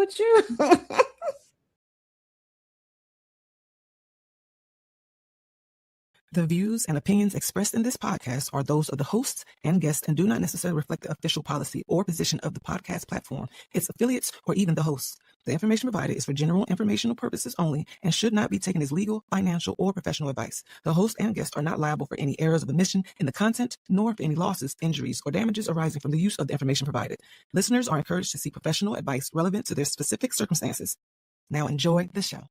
with you? The views and opinions expressed in this podcast are those of the hosts and guests and do not necessarily reflect the official policy or position of the podcast platform, its affiliates, or even the hosts. The information provided is for general informational purposes only and should not be taken as legal, financial, or professional advice. The host and guests are not liable for any errors of omission in the content, nor for any losses, injuries, or damages arising from the use of the information provided. Listeners are encouraged to seek professional advice relevant to their specific circumstances. Now enjoy the show.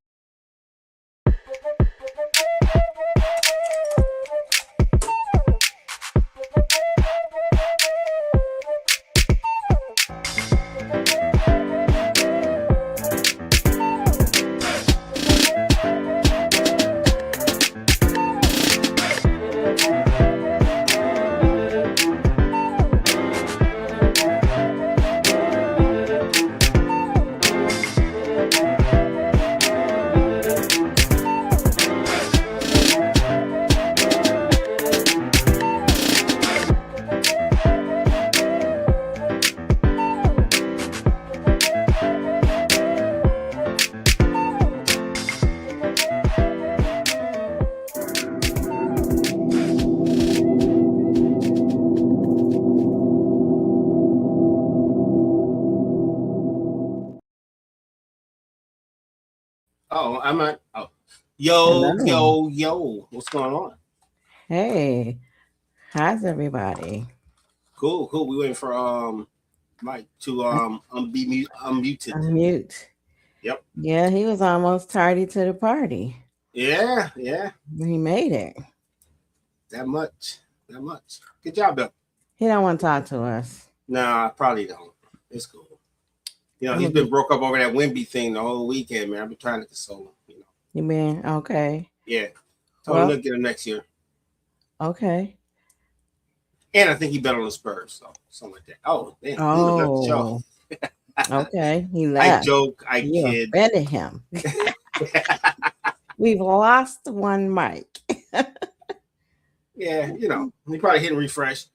Oh, I'm not. Oh, Hello. yo. What's going on? Hey, how's everybody? Cool. We waiting for Mike to unmuted. Unmute. Yep. Yeah, he was almost tardy to the party. Yeah. He made it. That much. Good job, Bill. He don't want to talk to us. Nah, I probably don't. It's cool. You know, he's been broke up over that Wimby thing the whole weekend, man. I've been trying to console him. You mean okay? Yeah. Told him to get him next year. Okay. And I think he bet on the Spurs, so something like that. Oh, damn. Oh. Okay. He left. I joke. I kid. Betted him. We've lost one mic. Yeah, he probably hit refresh.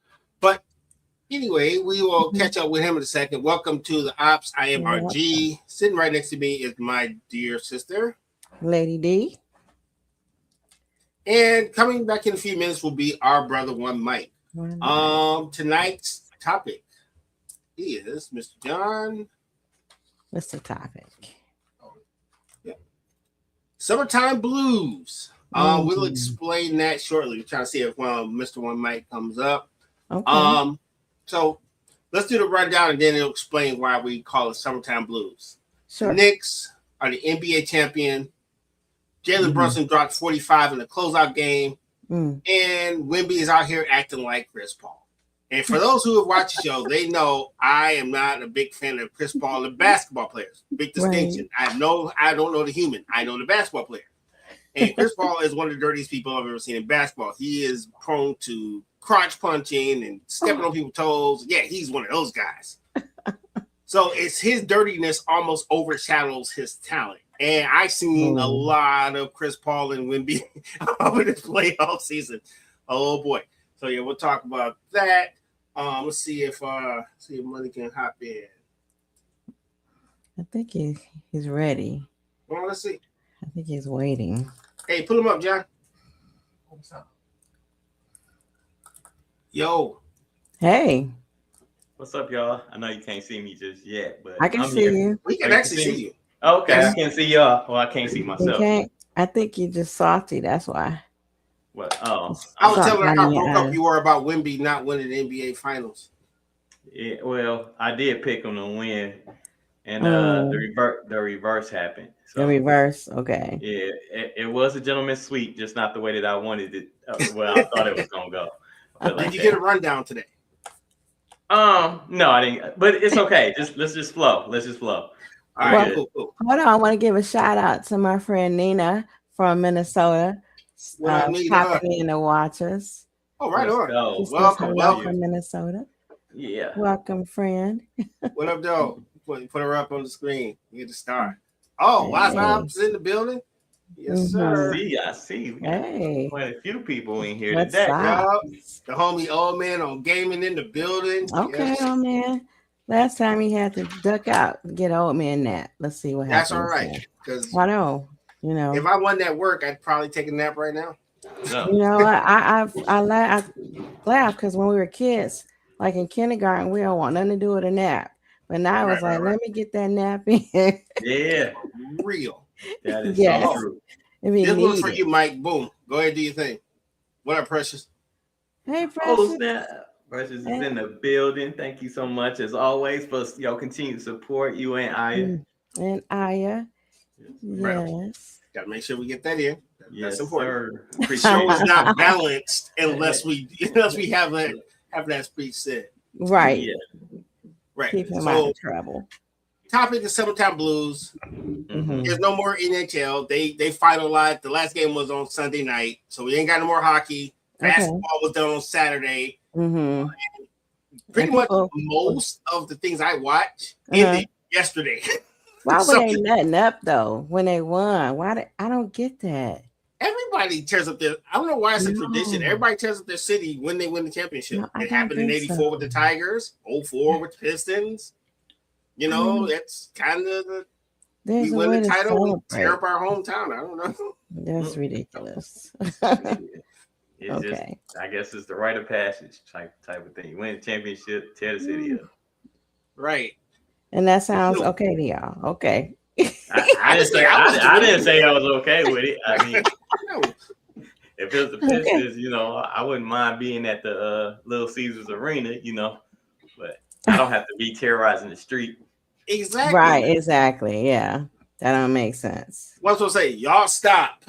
But anyway, we will catch up with him in a second. Welcome to the Ops. I am RG. Sitting right next to me is my dear sister, Lady D. And coming back in a few minutes will be our brother, One Mike. Tonight's topic is Mr. John. What's the topic? Summertime blues. We'll explain that shortly. We're trying to see if Mr. One Mike comes up. Okay. So let's do the rundown and then it'll explain why we call it Summertime Blues. Sure. The Knicks are the NBA champion. Jalen Brunson dropped 45 in the closeout game. And Wemby is out here acting like Chris Paul. And for those who have watched the show, they know I am not a big fan of Chris Paul and basketball players. Big distinction. Right. I don't know the human. I know the basketball player. And Chris Paul is one of the dirtiest people I've ever seen in basketball. He is prone to crotch punching and stepping on people's toes. Yeah, he's one of those guys. So it's his dirtiness almost overshadows his talent. And I've seen a lot of Chris Paul and Wemby over this playoff season. Oh boy. So yeah, we'll talk about that. Let's see if Money can hop in. I think he's ready. Well, let's see. I think he's waiting. Hey, pull him up, John. What's up? Yo. Hey. What's up, y'all? I know you can't see me just yet, but I can see you. We can actually see you. Okay, I can't see y'all. Well, I can't see myself. You can't. I think you're just salty. That's why. What? Oh, I was telling her how broke up you were about Wemby not winning the NBA Finals. Yeah, well, I did pick him to win, and the reverse happened. So, the reverse, okay. Yeah, it was a gentleman's sweep, just not the way that I wanted it. Well, I thought it was gonna go. Did you get a rundown today? No, I didn't. But it's okay. Let's just flow. All right, cool. Hold on, I want to give a shout out to my friend Nina from Minnesota. Popping in to watch us. Oh, right on. Welcome from Minnesota. Yeah. Welcome, friend. What up, though? Put her up on the screen. You get the star. Oh, Wazop's in the building. Yes, sir. I see. We got quite a few people in here today. The homie Old Man on Gaming in the building. Okay, yes. Old Man. Last time he had to duck out and get an old man nap. Let's see what happens. That's all right. Because I know, if I wasn't at work, I'd probably take a nap right now. No. You know, I laugh because when we were kids, like in kindergarten, we don't want nothing to do with a nap. But now I was let me get that nap in. Yeah, real. That is so true. This one's for you, Mike. Boom. Go ahead, do your thing. What up, Precious? Hey, Precious. Precious is in the building. Thank you so much, as always, for your continued support. You and Aya. And Aya. Yes. Got to make sure we get that in. That's important. The show is not balanced unless we have that speech said. Right. Yeah. Right. Keep him out of trouble. Topic is Summertime Blues. Mm-hmm. There's no more NHL. They finalized. The last game was on Sunday night, so we ain't got no more hockey. Basketball was done on Saturday. Mm-hmm. Pretty much most of the things I watched ended yesterday. Why were they nutting up though when they won? I don't get that. Everybody tears up their. I don't know why it's a tradition. Everybody tears up their city when they win the championship. It happened in '84 with the Tigers, 04 with the Pistons. You know, that's kind of we win the title, we tear up our hometown. I don't know. That's ridiculous. It's just, I guess it's the rite of passage type of thing. You win the championship, tear the city up. Right. And that sounds okay to y'all. Okay. I didn't say I was okay with it. I mean, if it was the Pistons, you know, I wouldn't mind being at the Little Caesars Arena, you know, but I don't have to be terrorizing the street. Exactly. Right. Exactly. Yeah. That don't make sense. What's supposed to say? Y'all stop.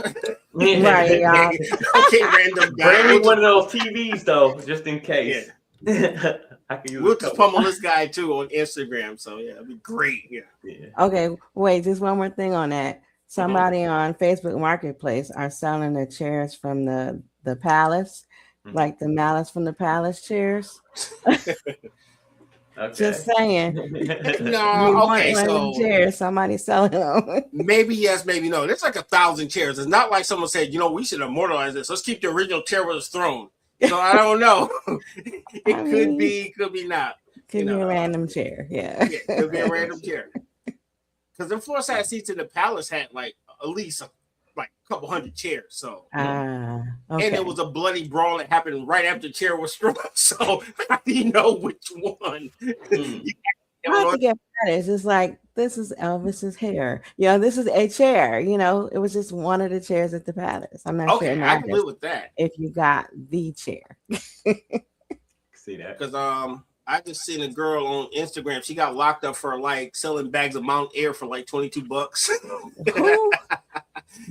Right, y'all. Okay, random guy. Bring me one of those TVs though, just in case. Yeah. I can use. We'll just pummel this guy too on Instagram. So yeah, it'd be great. Yeah. Okay, wait, just one more thing on that. Somebody on Facebook Marketplace are selling the chairs from the Palace, like the Malice from the Palace chairs. Okay. Just saying. No, okay, so chairs, somebody's selling them. Maybe yes, maybe no. There's like 1,000 chairs. It's not like someone said, you know, we should immortalize this. Let's keep the original chair where it's thrown. So I don't know. Could be not. Could be a random chair. Yeah, could be a random chair. Because the floor side seats in the Palace had like at least a couple hundred chairs. So okay. And it was a bloody brawl that happened right after the chair was thrown. So how do you know which one? I think it's just like this is Elvis's hair. You know, this is a chair. You know, it was just one of the chairs at the Palace. I'm not sure. I can live with that. If you got the chair. See that? Because I just seen a girl on Instagram. She got locked up for like selling bags of Mountain Air for like $22. She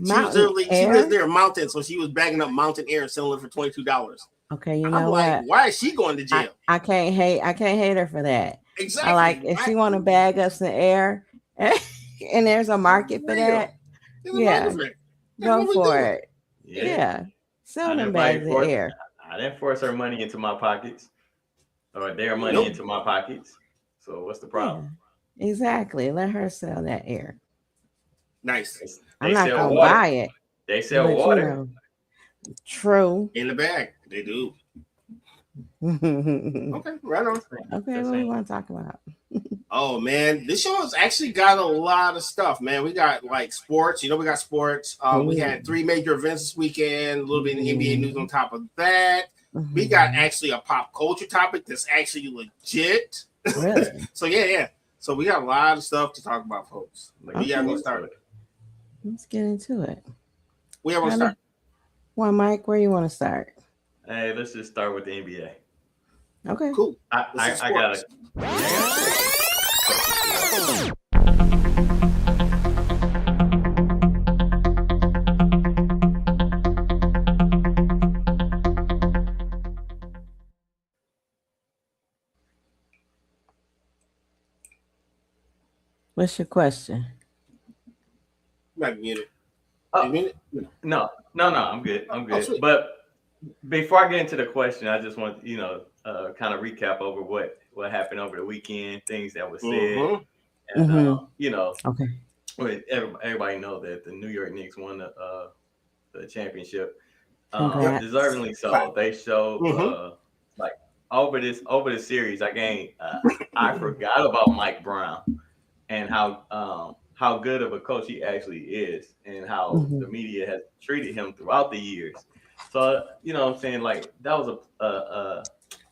lives near a mountain, so she was bagging up Mountain Air and selling it for $22. Okay, you know I'm like, why is she going to jail? I can't hate her for that. Exactly. I like if she want to bag up some air, and there's a market for that. Yeah, go for it. Yeah, sell them bags of air. I didn't force her money into my pockets, or their money into my pockets. So what's the problem? Yeah, exactly. Let her sell that air. Nice. I'm not gonna buy it. They sell water. You know, true. In the bag, they do. Okay, right on. Okay, what do you want to talk about? Oh man, this show has actually got a lot of stuff, man. We got like sports, we got sports. We had 3 major events this weekend, a little bit of NBA news on top of that. We got actually a pop culture topic that's actually legit. Really? So yeah. So we got a lot of stuff to talk about, folks. We gotta go start it. Let's get into it. Where you want to start? Well, Mike, where you want to start? Hey, let's just start with the NBA. Okay. Cool. I got it. What's your question? You might be muted. No, I'm good. Oh, but before I get into the question, I just want kind of recap over what happened over the weekend, things that were said, and okay. Everybody know that the New York Knicks won the championship, deservingly so. They showed over the series, I forgot about Mike Brown and how good of a coach he actually is, and how the media has treated him throughout the years. So you know what I'm saying, like that was a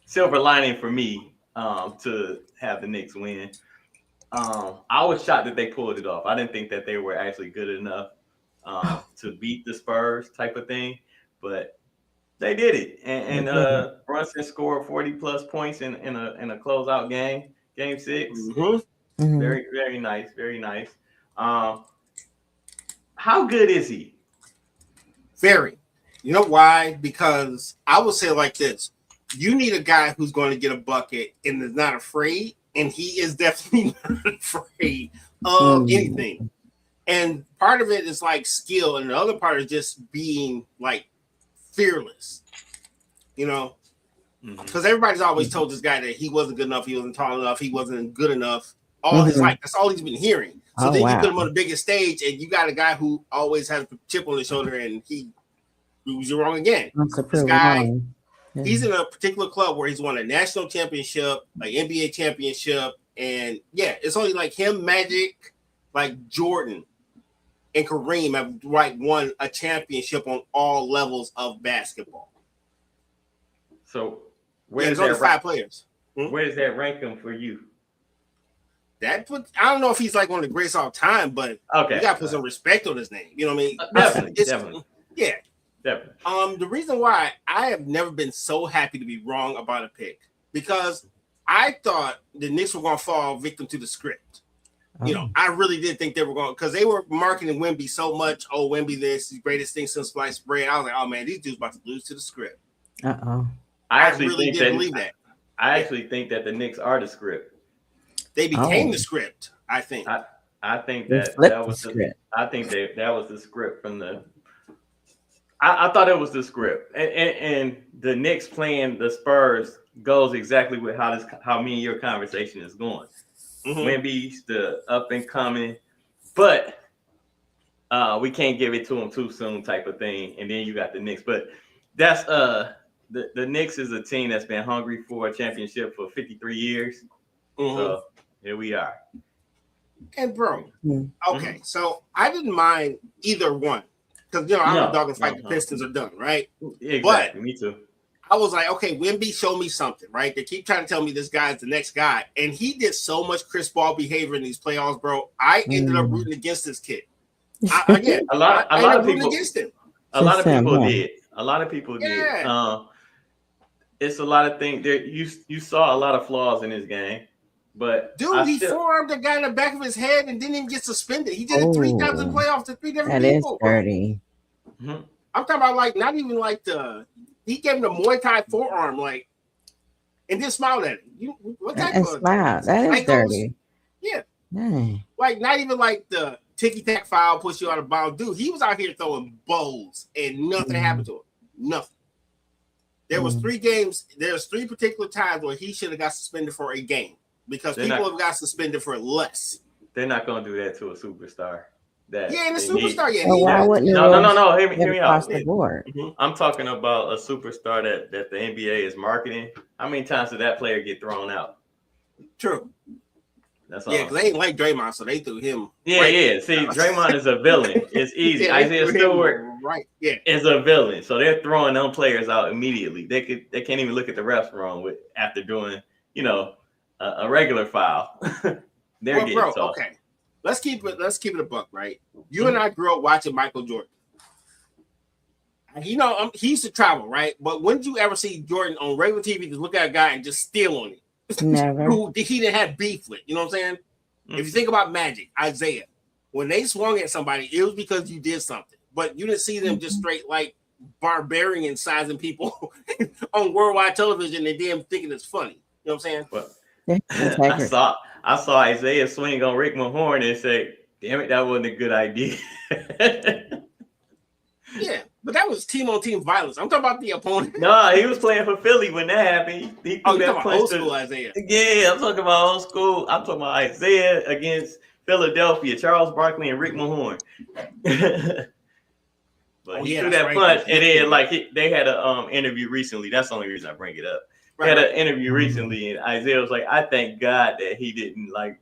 silver lining for me to have the Knicks win. I was shocked that they pulled it off. I didn't think that they were actually good enough to beat the Spurs type of thing, but they did it. And Brunson scored 40 plus points in a closeout game 6. Very, very nice, very nice. How good is he? Very. You know why? Because I would say it like this: you need a guy who's going to get a bucket and is not afraid, and he is definitely not afraid of anything. And part of it is like skill, and the other part is just being like fearless. You know, because everybody's always told this guy that he wasn't good enough, he wasn't tall enough, he wasn't good enough. All his life, that's all he's been hearing. So then you put him on the biggest stage, and you got a guy who always has a chip on his shoulder, and he proves you wrong again. This guy, he's in a particular club where he's won a national championship, an NBA championship, and it's only like him, Magic, like Jordan, and Kareem have won a championship on all levels of basketball. So there's only 5 players. Where does that rank him for you? I don't know if he's like one of the greatest all time, but you gotta put some respect on his name. You know what I mean? Definitely. Yeah. Definitely. The reason why I have never been so happy to be wrong about a pick, because I thought the Knicks were gonna fall victim to the script. You know, I really did think they were going, because they were marketing Wemby so much. Oh, Wemby, this the greatest thing since sliced bread. I was like, oh man, these dudes about to lose to the script. I actually believe that. I actually think that the Knicks are the script. They became the script. I think. I think that was the script. I think that was the script from the. I thought it was the script, and the Knicks playing the Spurs goes exactly with how me and your conversation is going. Wemby's the up and coming, but we can't give it to him too soon, type of thing. And then you got the Knicks, but that's the Knicks is a team that's been hungry for a championship for 53 years. So here we are. And bro, okay, so I didn't mind either one, because I'm a dog and fight. The Pistons are done, right? Exactly. But me too. I was like, okay, Wemby, show me something, right? They keep trying to tell me this guy is the next guy, and he did so much Chris Paul behavior in these playoffs, bro. I ended up rooting against this kid. A lot of people against him. A lot of people did. A lot of people did. It's a lot of things there. You saw a lot of flaws in his game, but dude, he forearmed the guy in the back of his head and didn't even get suspended. He did it 3 times in playoffs to 3 different people. That is dirty. I'm talking about like not even like he gave him the Muay Thai forearm, like, and then smiled at him. What type of smile? That is dirty. Yeah. Like not even like the ticky-tack foul push you out of bounds. Dude, he was out here throwing bows and nothing happened to him. Nothing. There was 3 games. There's 3 particular times where he should have got suspended for a game, because people have got suspended for less. They're not going to do that to a superstar. And a superstar, No. Hear me out. I'm talking about a superstar that the NBA is marketing. How many times did that player get thrown out? True. That's all. Yeah, because they ain't like Draymond, so they threw him. Yeah. See, Draymond is a villain. It's easy. Isaiah Stewart is a villain, so they're throwing them players out immediately. They can't even look at the refs wrong after doing a regular foul. They're getting tough. Okay. Let's keep it a buck, right? You and I grew up watching Michael Jordan. He used to travel, right? But when did you ever see Jordan on regular TV just look at a guy and just steal on him? Never. Who he didn't have beef with? You know what I'm saying? If you think about Magic, Isaiah, when they swung at somebody, it was because you did something. But you didn't see them just straight like barbarian sizing people on worldwide television and then thinking it's funny. You know what I'm saying? But I saw Isaiah swing on Rick Mahorn and say, damn it, that wasn't a good idea. Yeah, but that was team-on-team violence. I'm talking about the opponent. No, he was playing for Philly when that happened. He threw that punch old school Isaiah. Yeah, I'm talking about old school. I'm talking about Isaiah against Philadelphia, Charles Barkley and Rick Mahorn. But he threw that punch, and then they had an interview recently. That's the only reason I bring it up. had an interview recently, and Isaiah was like, "I thank God that he didn't like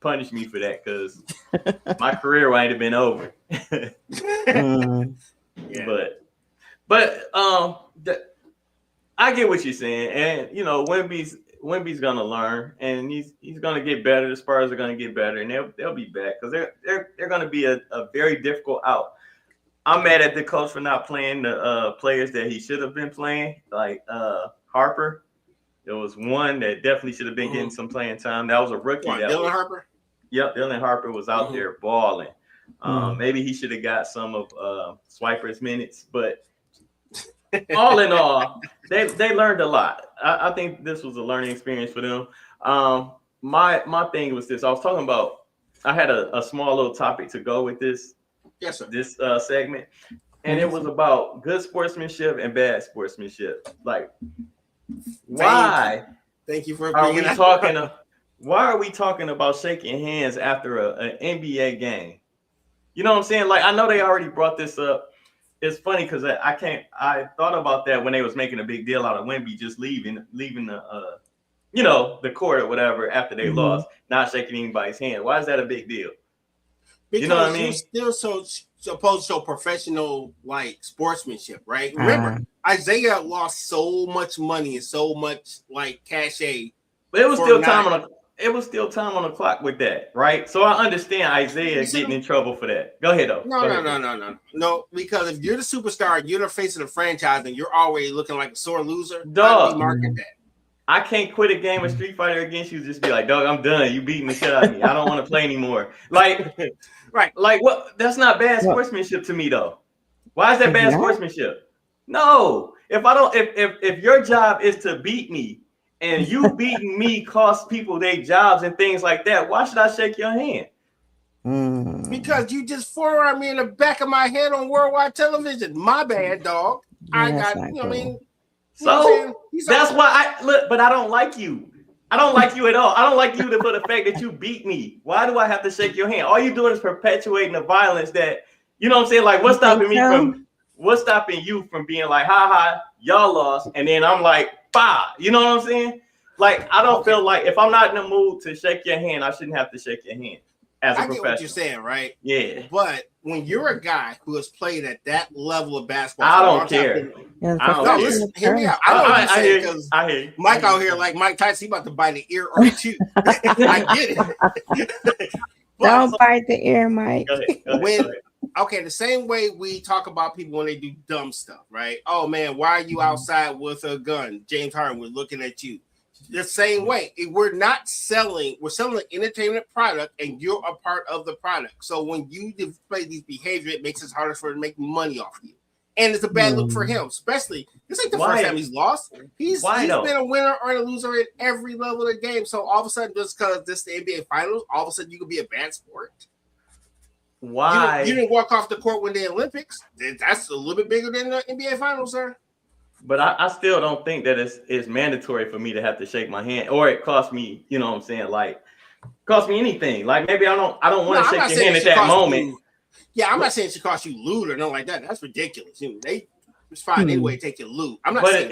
punish me for that, because my career might have been over." Yeah. But I get what you're saying, and you know, Wemby's gonna learn, and he's gonna get better. The Spurs are gonna get better, and they'll be back, because they're gonna be a very difficult out. I'm mad at the coach for not playing the players that he should have been playing, like Harper. There was one that definitely should have been getting some playing time. That was a rookie. Dylan Harper? Yep, Dylan Harper was out there balling. Maybe he should have got some of Swiper's minutes, but all in all, they learned a lot. I think this was a learning experience for them. My thing was this. I was talking about, I had a small little topic to go with this. Yes, sir. This segment, and it was about good sportsmanship and bad sportsmanship. Like, why? Thank you for are we talking? Why are we talking about shaking hands after an NBA game? You know what I'm saying? Like, I know they already brought this up. It's funny because I thought about that when they was making a big deal out of Wemby just leaving the the court or whatever after they lost, not shaking anybody's hand. Why is that a big deal? Because you know what I mean? You're still supposed to show professional like sportsmanship, right? Remember, Isaiah lost so much money and so much like cachet. But it was still time on the clock with that, right? So I understand Isaiah getting in trouble for that. Go ahead, though. No, because if you're the superstar, you're the face of the franchise, and you're already looking like a sore loser. Dog, market that. I can't quit a game of Street Fighter against you. Just be like, dog, I'm done. You beating the shit out of me. I don't want to play anymore. Like, right? Like, what? That's not bad sportsmanship to me, though. Why is that bad sportsmanship? No, if your job is to beat me, and you beating me costs people their jobs and things like that, why should I shake your hand? Because you just forearmed me in the back of my head on worldwide television. My bad, dog. I got, you know what I mean? So that's why I look, but I don't like you. I don't like you at all. I don't like you for the fact that you beat me. Why do I have to shake your hand? All you're doing is perpetuating the violence that, you know what I'm saying? Like, what's stopping you from being like, ha, y'all lost, and then I'm like, bah, you know what I'm saying? Like, I don't feel like if I'm not in the mood to shake your hand, I shouldn't have to shake your hand as a professional. I get what you're saying, right? Yeah. But when you're a guy who has played at that level of basketball, I don't care. Listen, hear me out. I hear you. Mike out here like Mike Tyson, he about to bite an ear or two. I get it. Don't bite the ear, Mike. Go ahead. Okay, the same way we talk about people when they do dumb stuff, right? Oh man, why are you outside with a gun? James Harden was looking at you. The same way, we're selling an entertainment product, and you're a part of the product. So when you display these behavior, it makes it harder for him to make money off you, and it's a bad look for him. Especially, this ain't the first time he's lost. He's been a winner or a loser at every level of the game. So all of a sudden, just because this is the NBA Finals, all of a sudden you can be a bad sport. Why? You didn't walk off the court when the Olympics. That's a little bit bigger than the NBA Finals, sir. But I still don't think that it's mandatory for me to have to shake my hand, or it costs me, you know what I'm saying? Like, cost me anything. Like, maybe I don't want to shake your hand at that moment. I'm not saying it should cost you loot or nothing like that. That's ridiculous. It's fine anyway to take your loot. I'm not saying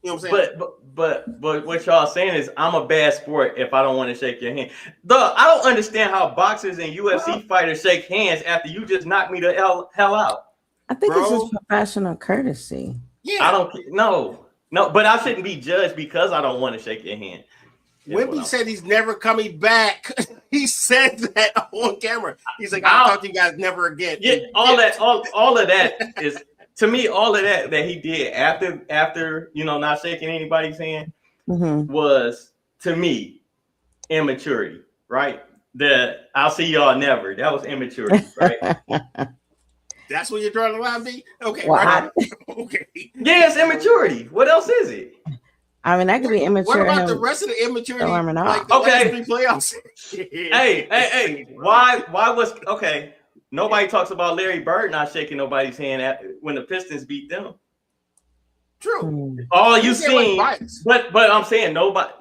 you know what I'm saying? But what y'all saying is I'm a bad sport if I don't want to shake your hand. I don't understand how boxers and UFC fighters shake hands after you just knocked me the hell out. I think it's just professional courtesy. Yeah. I don't no, but I shouldn't be judged because I don't want to shake your hand. Wemby said he's never coming back. He said that on camera. He's like, I'll talk to you guys never again. Yeah, all of that is to me, all of that he did after not shaking anybody's hand was to me immaturity, right? The I'll see y'all never. That was immaturity, right? That's what you're drawing the line, B? Okay. Well, right. Okay. Yeah, it's immaturity. What else is it? I mean, that could be immature. What about the rest of the immaturity? Like the last three playoffs? Hey. Why was okay? Nobody talks about Larry Bird not shaking nobody's hand when the Pistons beat them. True. All you seen, but I'm saying nobody.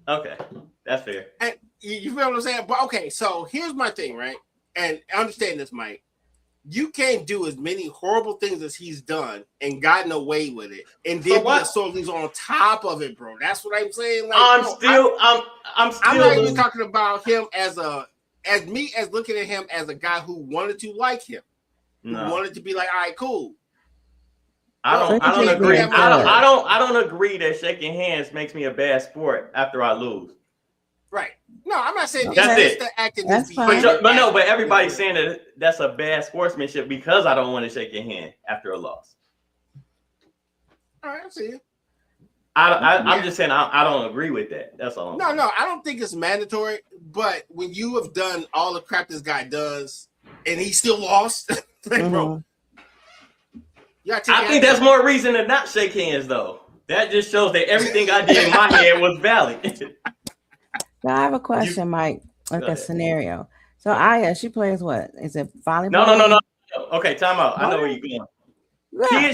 Okay, that's fair. And you feel what I'm saying? But okay, so here's my thing, right? And I understand this, Mike. you can't do as many horrible things as he's done and gotten away with it, and then be a sore loser on top of it, bro. That's what I'm saying. Like, I'm still. I'm not even talking about him as looking at him as a guy who wanted to like him, who wanted to be like, all right, cool. I don't agree. I don't agree that shaking hands makes me a bad sport after I lose. Right. No, I'm not saying that's it. The acting but everybody's saying that that's a bad sportsmanship because I don't want to shake your hand after a loss. All right, I see it. I'm just saying I don't agree with that. That's all. No, I don't think it's mandatory. But when you have done all the crap this guy does, and he still lost, like, bro. I think that's more reason to not shake hands, though. That just shows that everything I did in my head was valid. Now I have a question, Mike. Like a scenario. So Aya, she plays what? Is it volleyball? No. Okay, time out. I know where you're going. Yeah.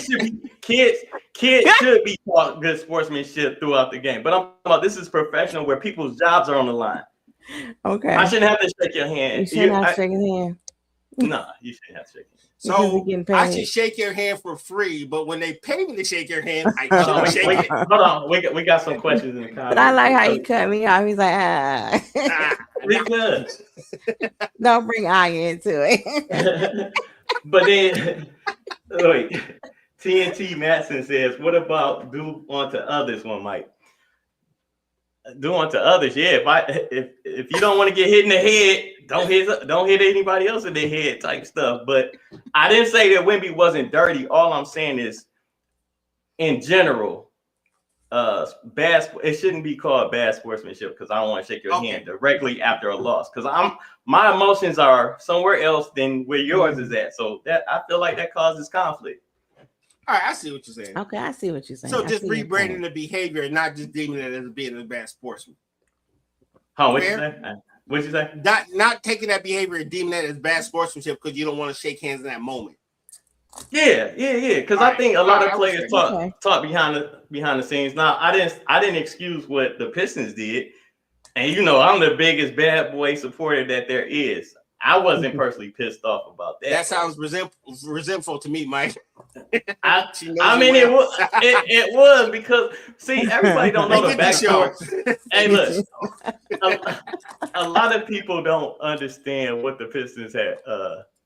Kids should be taught good sportsmanship throughout the game. But I'm talking about this is professional where people's jobs are on the line. Okay. I shouldn't have to shake your hand. You shouldn't have to shake his hand. No, you shouldn't have to shake his hand. So I should shake your hand for free, but when they pay me to shake your hand, I shouldn't shake it. Hold on, we got some questions in the comments. But I like how you cut me off. He's like, because don't bring Aya into it. But then, wait, TNT Matson says, "What about do unto others?" One Mike. Do unto others, yeah. If you don't want to get hit in the head, don't hit anybody else in the head type stuff. But I didn't say that Wemby wasn't dirty. All I'm saying is, in general, it shouldn't be called bad sportsmanship because I don't want to shake your hand directly after a loss because my emotions are somewhere else than where yours is at. So that I feel like that causes conflict. All right, I see what you're saying. Okay, I see what you're saying. So just rebranding the behavior and not just deeming it as being a bad sportsman. What'd you say? What'd you say? Not taking that behavior and deeming that as bad sportsmanship because you don't want to shake hands in that moment. Yeah. Because I think a lot of players talk behind the scenes. Now, I didn't excuse what the Pistons did, and I'm the biggest bad boy supporter that there is. I wasn't personally pissed off about that. That sounds resentful to me, Mike. It was because everybody don't know the backstory. Hey, look, a lot of people don't understand what the Pistons had,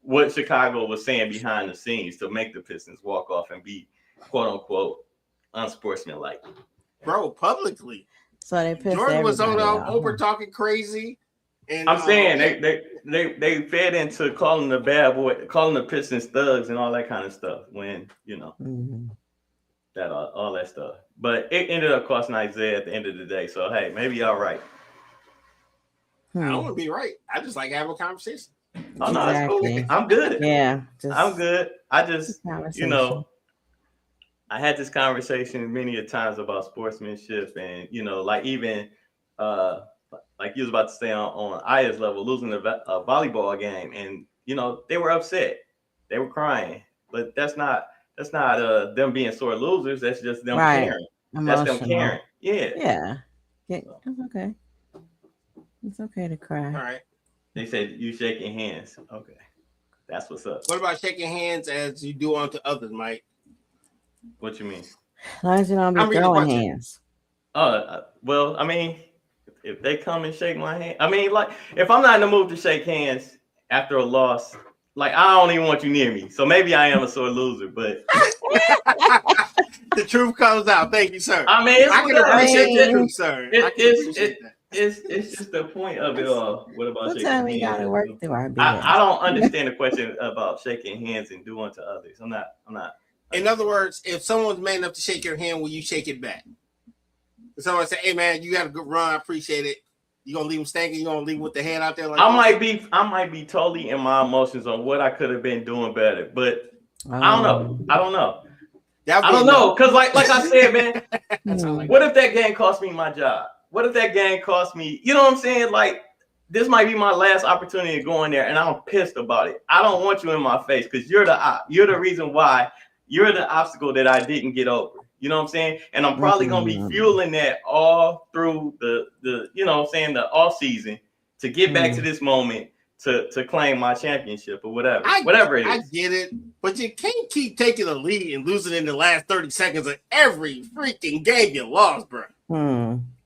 what Chicago was saying behind the scenes to make the Pistons walk off and be quote unquote unsportsmanlike. Bro, publicly. So they pissed Jordan was on over talking crazy. And I'm saying they fed into calling the bad boy, calling the Pistons thugs and all that kind of stuff when that all that stuff. But it ended up costing Isaiah at the end of the day. So hey, maybe y'all right. I don't want to be right. I just like having a conversation. Oh no, that's cool. I'm good. Yeah, I'm good. I just I had this conversation many a times about sportsmanship and like even like you was about to say on Aya's level, losing a volleyball game, and they were upset, they were crying, but that's not them being sore losers. That's just them caring. Emotional. That's them caring. Yeah. It's okay. It's okay to cry. All right. They said you shaking hands. Okay, that's what's up. What about shaking hands as you do onto others, Mike? What you mean? As long as you don't be throwing hands. Well, I mean, if they come and shake my hand, I mean, like, if I'm not in the mood to shake hands after a loss, like, I don't even want you near me. So maybe I am a sore loser, but the truth comes out. Thank you, sir. I mean, I can appreciate the truth, sir. It's just the point of it all. What about shaking hands? We gotta work through our I don't understand the question about shaking hands and do unto others. I'm not. In other words, if someone's man enough to shake your hand, will you shake it back? If someone say, "Hey man, you got a good run, I appreciate it," you gonna leave them stanking? You gonna leave with the hand out there? Like I might be totally in my emotions on what I could have been doing better, but I don't know. I don't know because like I said, man, what if that game cost me my job? What if that game cost me? You know what I'm saying? Like this might be my last opportunity to go in there, and I'm pissed about it. I don't want you in my face because you're the reason why. You're the obstacle that I didn't get over. You know what I'm saying? And I'm probably gonna be fueling that all through the off season to get back to this moment to claim my championship or whatever. Whatever it is. I get it, but you can't keep taking the lead and losing in the last 30 seconds of every freaking game you lost, bro.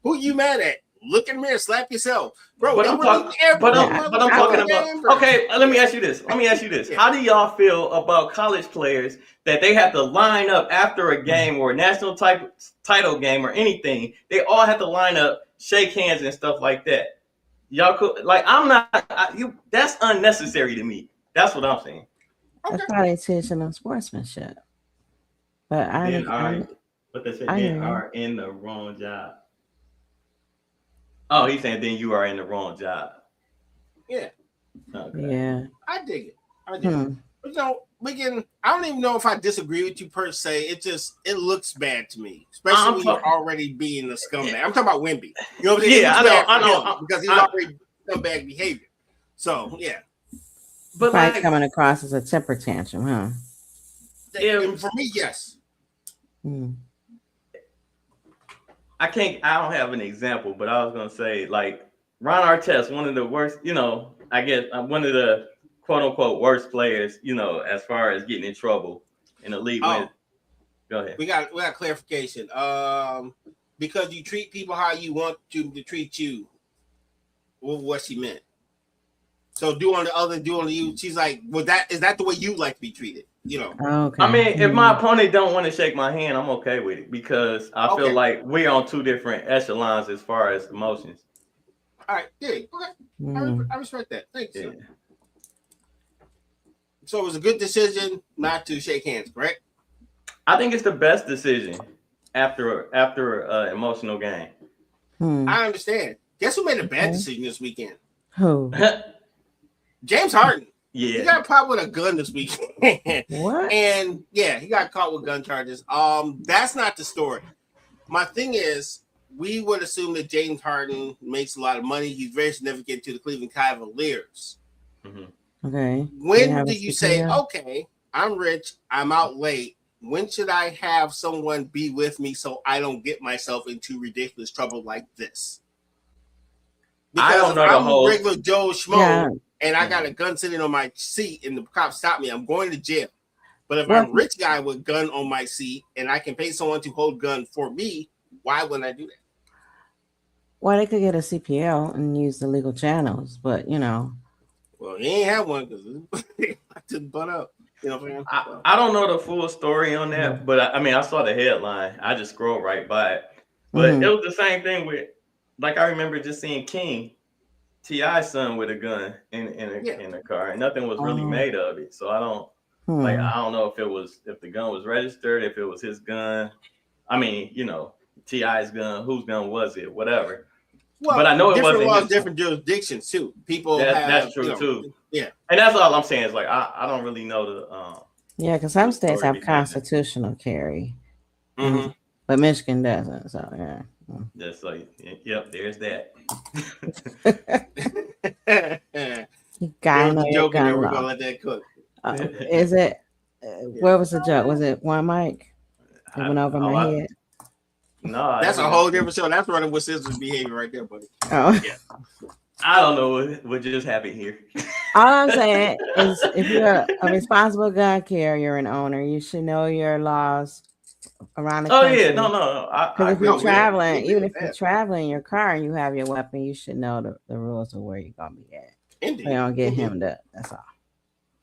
Who you mad at? Look in the mirror, slap yourself, bro. But I'm talking about. Okay, let me ask you this. Yeah. How do y'all feel about college players that they have to line up after a game or a national title game or anything? They all have to line up, shake hands, and stuff like that. Y'all could I'm not. That's unnecessary to me. That's what I'm saying. That's probably teaching them sportsmanship. But but they said they are in the wrong job. Oh, he's saying then you are in the wrong job. Yeah. Okay. Yeah. I dig it. But I don't even know if I disagree with you per se. It looks bad to me, especially when you're already being a scumbag. I'm talking about Wemby. You know what I'm saying? Yeah, I know. Because he's already scumbag behavior. So yeah. But coming across as a temper tantrum, huh? Yeah, for me, yes. I don't have an example, but I was gonna say like Ron Artest, one of the worst, I guess one of the quote unquote worst players, as far as getting in trouble in the league. Go ahead. We got clarification. Because you treat people how you want to treat you. What she meant. So do on you. She's like, is that the way you like to be treated? Okay. I mean, if my opponent don't want to shake my hand, I'm okay with it because I feel like we're on two different echelons as far as emotions. All right, yeah, okay. I respect that. Thanks. Yeah. So it was a good decision not to shake hands, correct? I think it's the best decision after an emotional game. I understand. Guess who made a bad decision this weekend? Who? James Harden. Yeah. He got caught with a gun this weekend. What? And yeah, he got caught with gun charges. That's not the story. My thing is, we would assume that James Harden makes a lot of money. He's very significant to the Cleveland Cavaliers. Okay. When do you say, okay, I'm rich, I'm out late. When should I have someone be with me so I don't get myself into ridiculous trouble like this? Because I don't know if I'm regular Joe Schmo and I got a gun sitting on my seat and the cops stop me, I'm going to jail. But if I'm a rich guy with a gun on my seat and I can pay someone to hold gun for me, why wouldn't I do that? Well, they could get a CPL and use the legal channels, but Well, he ain't have one because I took butt up. You know what I'm saying? I don't know the full story on that, but I saw the headline. I just scrolled right by it. But it was the same thing with, like, I remember just seeing King, T.I.'s son with a gun in a car, and nothing was really made of it. So I don't I don't know if the gun was registered, if it was his gun. I mean, T.I.'s gun, whose gun was it? Whatever. Well, but I know it wasn't laws, different jurisdictions too. People that's true too. Yeah, and that's all I'm saying is like I don't really know the because some states have constitutional carry, but Michigan doesn't. So yeah, just like there's that. You gotta know your gun law. We're gonna let that cook. Is it? Where was the joke? Was it one mic? It went over my head. No, that's a whole different show. That's running with scissors behavior right there, buddy. Oh, yeah. I don't know what just happened here. All I'm saying is, if you're a responsible gun carrier and owner, you should know your laws around the country. Oh yeah, no. Because if you're traveling, even if you're traveling in your car and you have your weapon, you should know the rules of where you're gonna be at. Indeed. So you don't get hemmed up. That's all.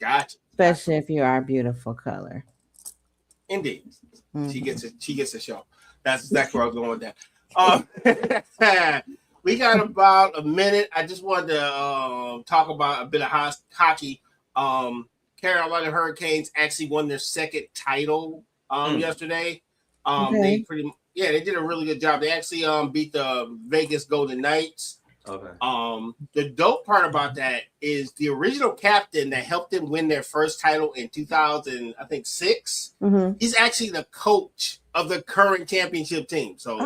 Gotcha. Especially if you are a beautiful color. Indeed. She gets a show. That's exactly where I was going with that. We got about a minute. I just wanted to talk about a bit of hockey. Carolina Hurricanes actually won their second title yesterday. They did a really good job. They actually beat the Vegas Golden Knights. Okay. The dope part about that is the original captain that helped them win their first title in 2006. He's actually the coach of the current championship team. So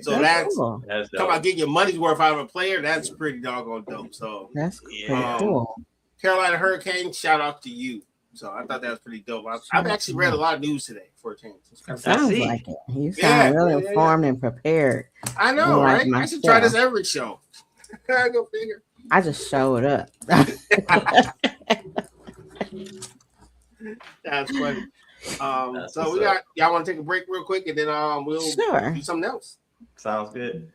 that's cool. Talk about getting your money's worth out of a player. That's pretty doggone dope. So that's cool. Carolina Hurricanes, shout out to you. So I thought that was pretty dope. I've actually read a lot of news today for a change. Sounds like it. You sound really informed and prepared. I know, right? I should try this every show. Go figure. I just showed up. That's funny. So we got y'all want to take a break real quick, and then we'll do something else. Sounds good.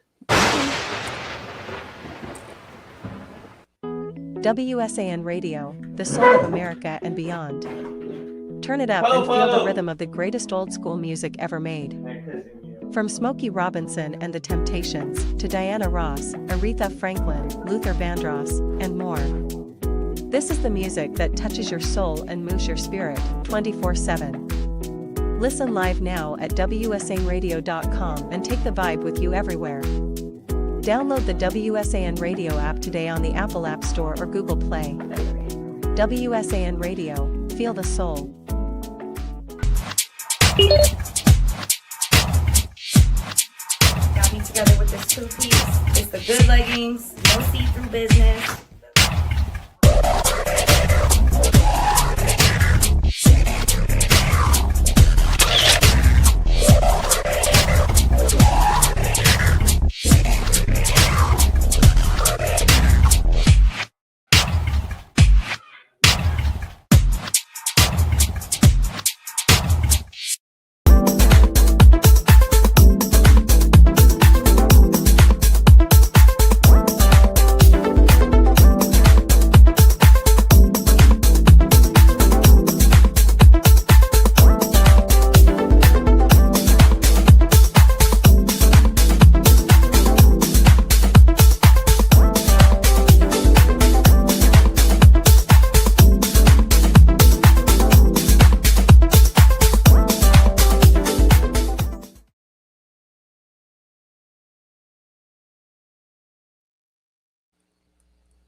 WSAN Radio, the soul of America and beyond. Turn it up and feel the rhythm of the greatest old school music ever made. From Smokey Robinson and the Temptations to Diana Ross, Aretha Franklin, Luther Vandross, and more. This is the music that touches your soul and moves your spirit 24/7. Listen live now at WSANradio.com and take the vibe with you everywhere. Download the WSAN Radio app today on the Apple App Store or Google Play. WSAN Radio, feel the soul. Got me together with this two-piece. It's the good leggings, no see-through business.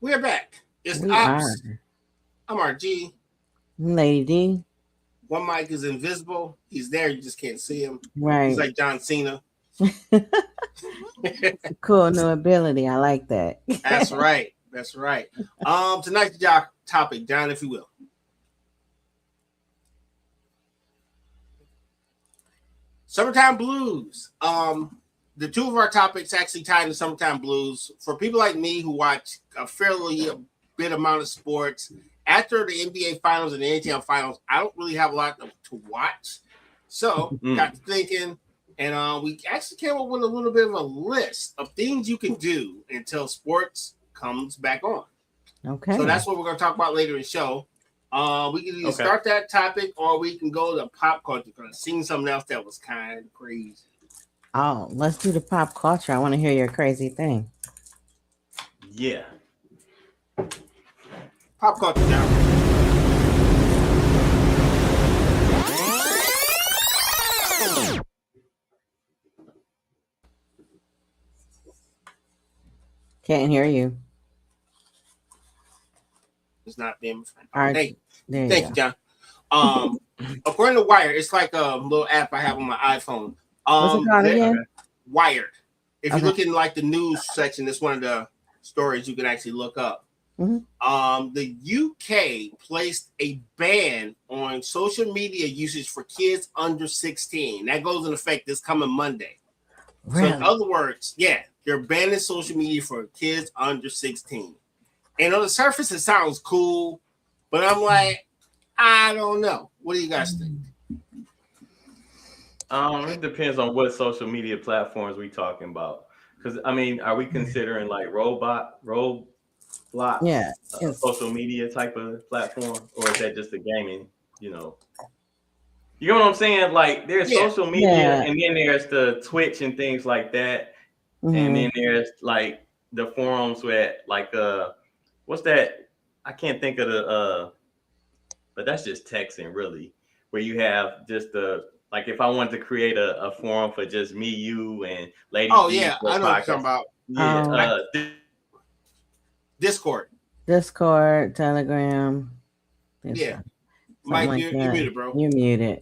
We're back. It's Ops. I'm RG. Lady D. One mic is invisible. He's there. You just can't see him. Right. He's like John Cena. Cool new ability. I like that. That's right. That's right. Tonight's topic, John, if you will. Summertime blues. The two of our topics actually tie into summertime blues. For people like me who watch a fairly bit amount of sports, after the NBA Finals and the NHL Finals, I don't really have a lot to watch. So got to thinking, and we actually came up with a little bit of a list of things you can do until sports comes back on. Okay. So that's what we're going to talk about later in the show. We can either start that topic or we can go to pop culture because I've seen something else that was kind of crazy. Oh, let's do the pop culture. I want to hear your crazy thing. Yeah. Pop culture now. Can't hear you. It's not being. Right. Thank you, John. According to Wired, it's like a little app I have on my iPhone. What's it called again? Wired. If you look in like the news section, it's one of the stories you can actually look up. Mm-hmm. The UK placed a ban on social media usage for kids under 16. That goes in effect this coming Monday. Really? So in other words, they're banning social media for kids under 16. And on the surface, it sounds cool, but I'm like, I don't know. What do you guys think? It depends on what social media platforms we talking about. Because I mean, are we considering like Roblox, social media type of platform, or is that just a gaming? You know what I'm saying? Like, there's social media, and then there's the Twitch and things like that, and then there's like the forums where like what's that? I can't think of the but that's just texting really, where you have just the. Like if I wanted to create a forum for just me, you, and Lady. Oh yeah, I know what you're talking about. Yeah, Discord, Telegram. Yeah, Mike, you're muted, bro. You're muted.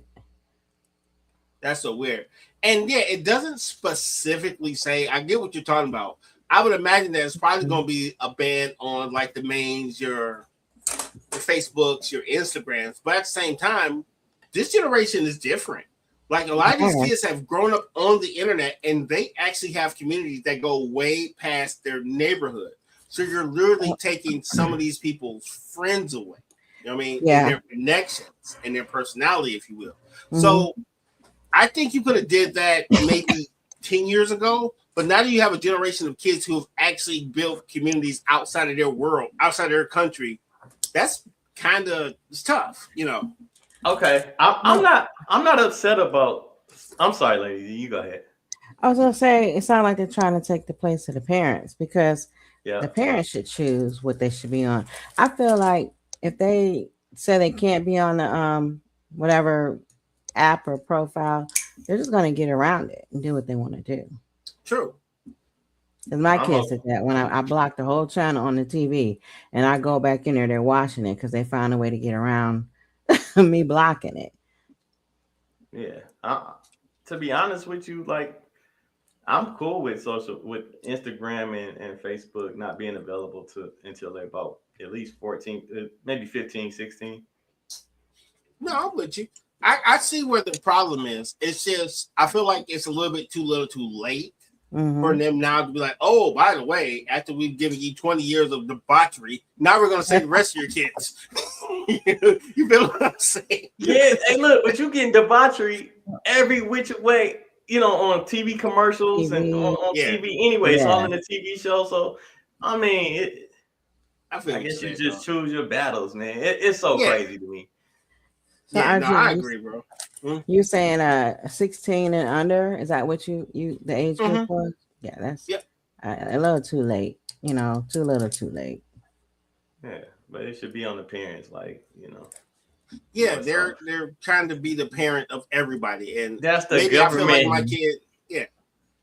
That's so weird. And it doesn't specifically say. I get what you're talking about. I would imagine that it's probably going to be a ban on like the mains, your Facebooks, your Instagrams, but at the same time, this generation is different. Like a lot of these kids have grown up on the internet and they actually have communities that go way past their neighborhood. So you're literally taking some of these people's friends away. You know what I mean? Yeah. And their connections and their personality, if you will. Mm-hmm. So I think you could have did that maybe 10 years ago, but now that you have a generation of kids who have actually built communities outside of their world, outside of their country, that's kind of tough, you know. Okay. I'm not upset about. I'm sorry, lady. You go ahead. I was gonna say it sounds like they're trying to take the place of the parents because the parents should choose what they should be on. I feel like if they say they can't be on the whatever app or profile, they're just gonna get around it and do what they want to do. True. Because my kids did that when I blocked the whole channel on the TV and I go back in there, they're watching it because they found a way to get around me blocking it. Yeah. To be honest with you, like I'm cool with Instagram and Facebook not being available until they're about at least 14, maybe 15, 16. No, I'm with you. I see where the problem is. It's just I feel like it's a little bit too little too late for them now to be like, oh, by the way, after we've given you 20 years of debauchery, now we're gonna say the rest of your kids. You feel what I'm saying? Yeah, hey, look, but you getting debauchery every which way, you know, on TV commercials and on TV anyway. It's all in the TV show. So I mean, I guess you just choose your battles, man. It's so crazy to me. So I agree, bro. You're saying 16 and under? Is that what you the age group was? Yeah, that's a little too late. You know, too little, too late. Yeah, but it should be on the parents, like, you know. Yeah, they're trying to be the parent of everybody, and that's the government. I feel like my kid,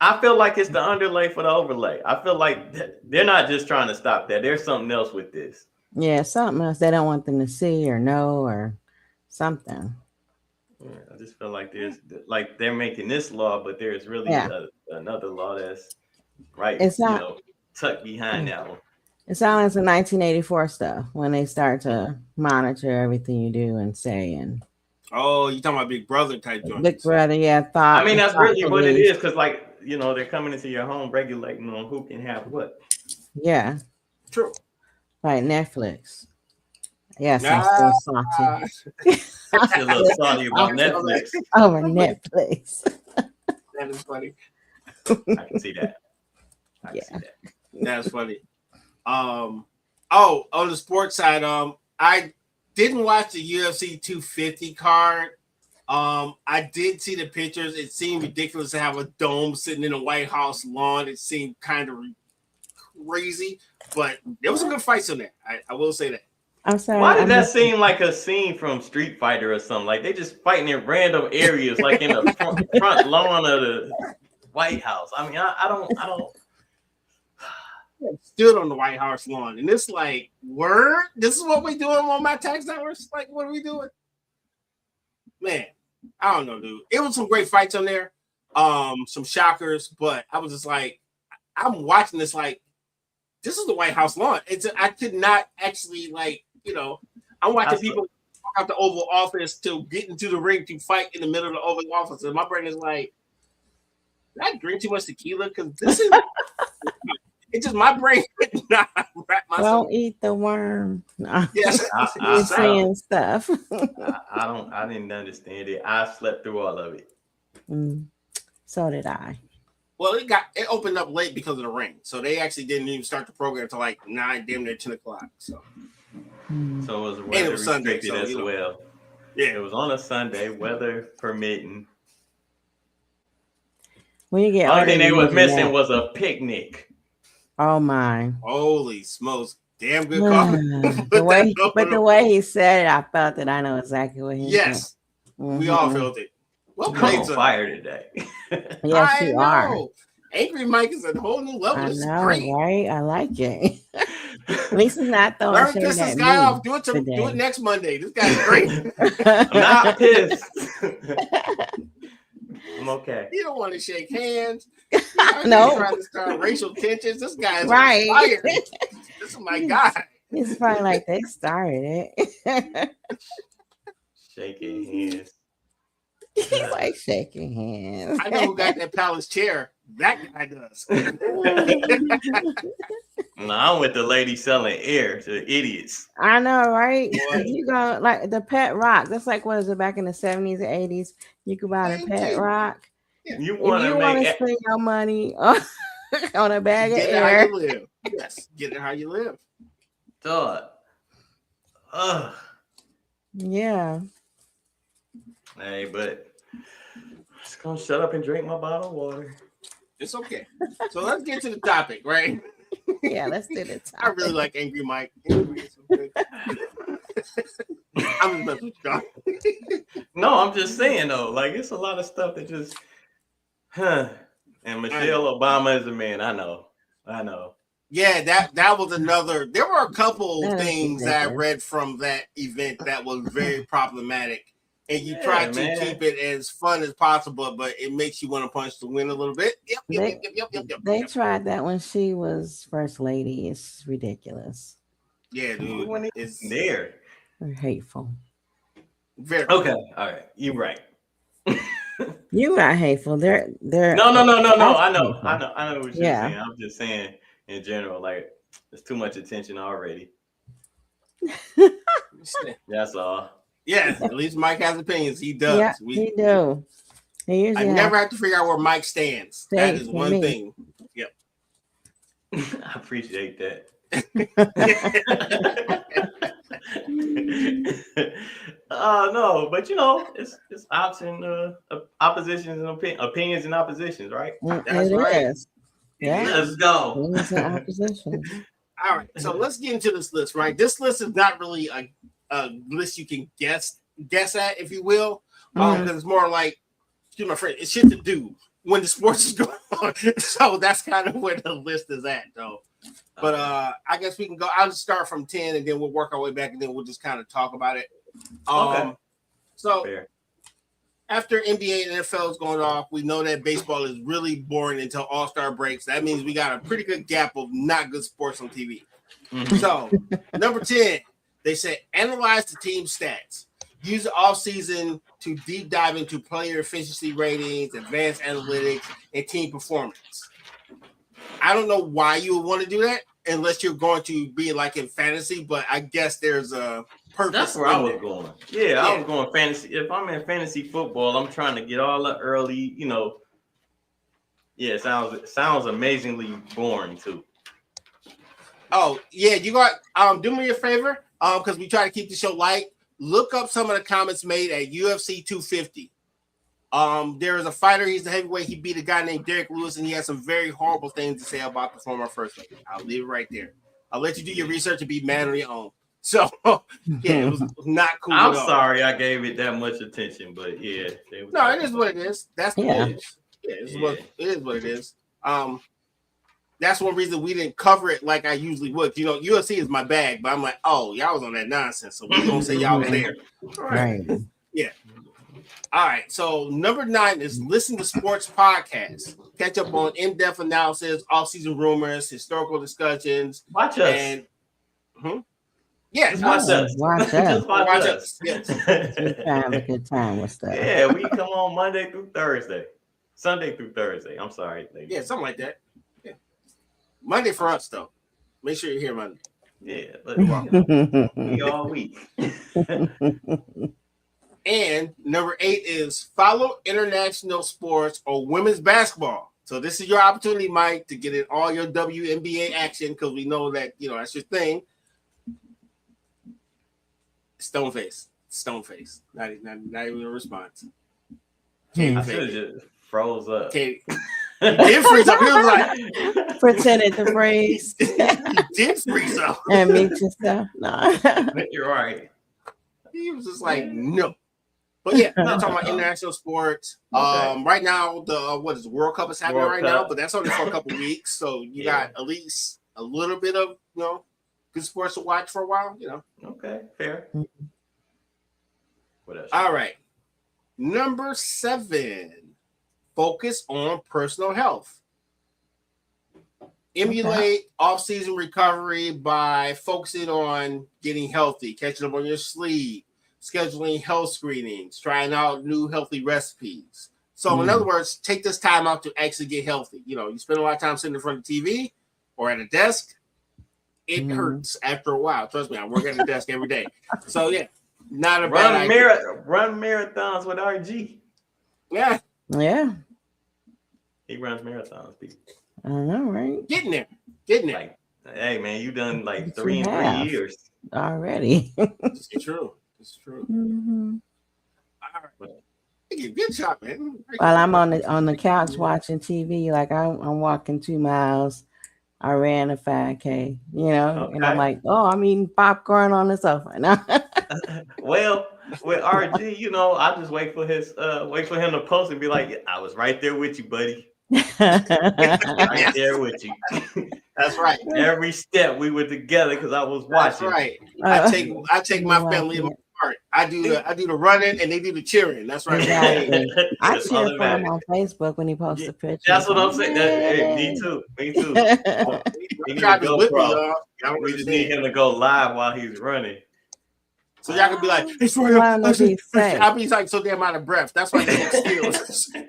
I feel like it's the underlay for the overlay. I feel like they're not just trying to stop that. There's something else with this. Yeah, something else they don't want them to see or know or something. Yeah, I just feel like they're making this law, but there's really another law that's right. It's not, you know, tucked behind that one. It sounds like the 1984 stuff when they start to monitor everything you do and say. And you talking about Big Brother type joints? Big Brother, I mean, that's really what it is, because, like, you know, they're coming into your home regulating on who can have what. Yeah, true. Like Netflix. Yes, I'm still salty. I'm still a little salty about Netflix. Over Netflix. That is funny. I can see that. I can see that. That's funny. On the sports side, I didn't watch the UFC 250 card. I did see the pictures. It seemed ridiculous to have a dome sitting in a White House lawn. It seemed kind of crazy, but there was some good fights in there. I will say that. I'm sorry. Why did that seem like a scene from Street Fighter or something? Like they just fighting in random areas, like in the front lawn of the White House. I mean, I don't. Stood on the White House lawn, and it's like, word. This is what we doing on my tax dollars. Like, what are we doing? Man, I don't know, dude. It was some great fights on there, some shockers, but I was just like, I'm watching this like, this is the White House lawn. I could not actually, like, you know, I'm watching people walk out the Oval Office to get into the ring to fight in the middle of the Oval Office, and my brain is like, did I drink too much tequila? Because this is. It's just my brain could not wrap myself. Don't eat the worm. No. Yes, I'm saying stuff. I didn't understand it. I slept through all of it. So did I. Well, it opened up late because of the rain, so they actually didn't even start the program until like 9, damn near 10 o'clock. So it was weather restricted Sunday, as well. Yeah, it was on a Sunday, weather permitting. When you get only thing they was missing was a picnic. Oh my! Holy smokes! Damn good coffee. the way he said it, I felt it. I know exactly what he said. Yes, we all felt it. Well, I'm on fire today. Yes, you are. Angry Mike is at a whole new level. I It's know, great. Right? I like it. At least he's not throwing Learn shade piss at this guy me off. Do it next Monday. This guy's great. I'm not pissed. I'm okay. You don't want to shake hands. No. Trying to start racial tensions. This guy is right. on fire. This is my guy. It's probably like they started it. Shaking hands. He's like shaking hands. I know who got that palace chair. That guy does. No, I'm with the lady selling air to idiots. I know, right? You go like the pet rock. That's like what is it back in the 70s and 80s? You could buy the pet rock. Yeah. You want to spend your money on a bag of air. How you live. Yes, get it how you live. Dog. Yeah. Hey, but I'm just gonna shut up and drink my bottle of water. It's okay. So let's get to the topic, right? Yeah, let's do the topic. I really like Angry Mike. I'm just messing with you. No, I'm just saying though, like it's a lot of stuff that just, And Michelle Obama is a man. I know. Yeah, that was another. There were a couple things that I read from that event that was very problematic. And you try to keep it as fun as possible, but it makes you want to punch the wind a little bit. They tried that when she was first lady. It's ridiculous. Yeah, dude. It's there. They're hateful. Very okay. All right. You're right. You're not hateful. They're No. I know what you're saying. I'm just saying in general, like there's too much attention already. That's all. Yes, at least Mike has opinions. He does. Yeah, he do. I never have to figure out where Mike stands. That is one thing. Yep. I appreciate that. No, but it's option oppositions and opinions and oppositions, right? That's right. Is. Yeah. Let's go. Opinions and oppositions. All right, so let's get into this list, right? This list is not really a list you can guess at, if you will, because it's more like, excuse my friend, it's shit to do when the sports is going on. So that's kind of where the list is at, though. But I guess we can go. I'll just start from 10, and then we'll work our way back, and then we'll just kind of talk about it. Okay. So after NBA and NFL is going off, we know that baseball is really boring until All-Star breaks. That means we got a pretty good gap of not good sports on TV. Mm-hmm. So number 10. They said, analyze the team stats. Use the offseason to deep dive into player efficiency ratings, advanced analytics, and team performance. I don't know why you would want to do that unless you're going to be like in fantasy, but I guess there's a purpose. That's where I was going. Yeah, I was going fantasy. If I'm in fantasy football, I'm trying to get all the early, Yeah, it sounds amazingly boring too. Oh, yeah, you got do me a favor. Because we try to keep the show light. Look up some of the comments made at UFC 250. There is a fighter. He's the heavyweight. He beat a guy named Derek Lewis, and he has some very horrible things to say about the former first lady. I'll leave it right there. I'll let you do your research and be mad on your own. So, yeah, it was not cool. I'm sorry I gave it that much attention, but yeah. No, it is what it is. That's what it is. Yeah, it is what it is. That's one reason we didn't cover it like I usually would. UFC is my bag, but I'm like, oh, y'all was on that nonsense, so we gonna say y'all was there. Right. Yeah. All right. So number 9 is listen to sports podcasts. Catch up on in-depth analysis, off-season rumors, historical discussions. Watch us. Yes, watch us. Watch us. Yes. Have a good time with stuff. Yeah, we come on Monday through Thursday, Sunday through Thursday. I'm sorry, ladies. Yeah, something like that. Monday for us, though. Make sure you're here Monday. Yeah, but we all week. And number 8 is follow international sports or women's basketball. So this is your opportunity, Mike, to get in all your WNBA action because we know that that's your thing. Stoneface. Not even a response. I should have just froze up. He did freeze up. He was like pretended to freeze. He did freeze up. And mute yourself. No. You're right. He was just like, no. But yeah, I'm talking about international sports. Okay. Right now, the World Cup is happening now, but that's only for a couple weeks. So you got at least a little bit of good sports to watch for a while. Okay, fair. What else? All right, number 7. Focus on personal health. Emulate off-season recovery by focusing on getting healthy, catching up on your sleep, scheduling health screenings, trying out new healthy recipes. So in other words, take this time out to actually get healthy. You spend a lot of time sitting in front of the TV or at a desk. It hurts after a while. Trust me, I work at a desk every day. So yeah, not a bad idea. Run marathons with RG. Yeah. He runs marathons, people. I know, right? Getting there. Like, hey man, you done like 3 in 3 years already. It's true. Mm-hmm. All right. Good job, man. While I'm on the couch watching TV, like I'm walking 2 miles. I ran a 5K, and I'm like, oh, I'm eating popcorn on the sofa now. Well, with RG, I just wait for him to post and be like, I was right there with you, buddy. Right there with you. That's right. Every step we were together because I was watching. That's right. I take my family apart. I do the running and they do the cheering. That's right. Exactly. I cheer for him on Facebook when he posts a picture. That's what I'm saying. Hey, me too. We just need him to go live while he's running. So y'all can be like, it's for I'll be like so damn out of breath. That's why they take skills. Like,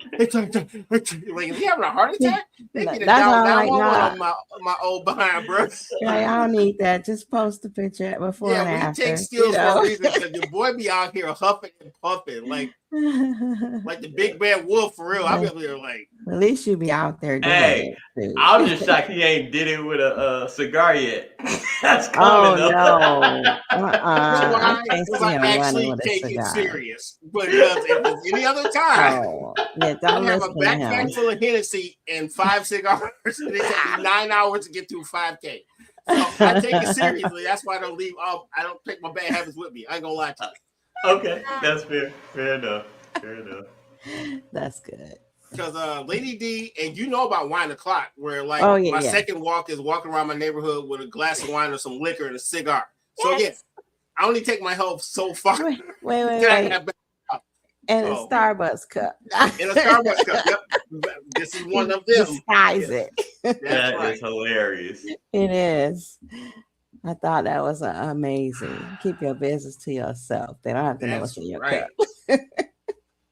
is he having a heart attack? They get it down on my old behind, bro. I don't need that. Just post the picture before and after. Yeah, we take skills for a reason because your boy be out here huffing and puffing like the big bad wolf for real. I'll be there like. At least you be out there. Hey, I'm just shocked he ain't did it with a cigar yet. That's coming up. I actually take it serious. Because if it's any other time, I have a backpack full of Hennessy and 5 cigars. And it takes me 9 hours to get through 5K. So I take it seriously. That's why I don't leave. I don't take my bad habits with me. I ain't gonna lie to you. Okay, that's fair. Fair enough. That's good. Because Lady D, and you know about wine o'clock, where like my second walk is walking around my neighborhood with a glass of wine or some liquor and a cigar. So I only take my health so far. Wait. And a Starbucks cup. In a Starbucks cup. Yep. This is one of them. Disguise it. That is hilarious. It is. I thought that was amazing. Keep your business to yourself. They don't have to know what's in your cup.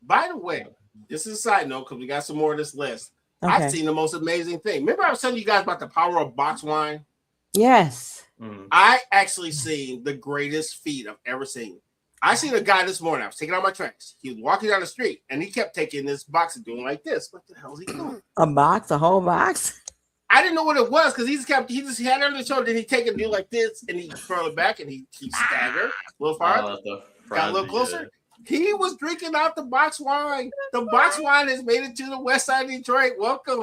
By the way, this is a side note because we got some more of this list. Okay. I've seen the most amazing thing. Remember I was telling you guys about the power of box wine? Yes. I actually seen the greatest feat I've ever seen. I seen a guy this morning. I was taking out my tracks. He was walking down the street and he kept taking this box and doing like this. What the hell is he doing? A whole box? I didn't know what it was because he just had it on the shoulder. Then he take it and do like this and he curl it back and he staggered a little farther. Got a little closer. He was drinking out the box wine. The box wine has made it to the west side of Detroit. Welcome.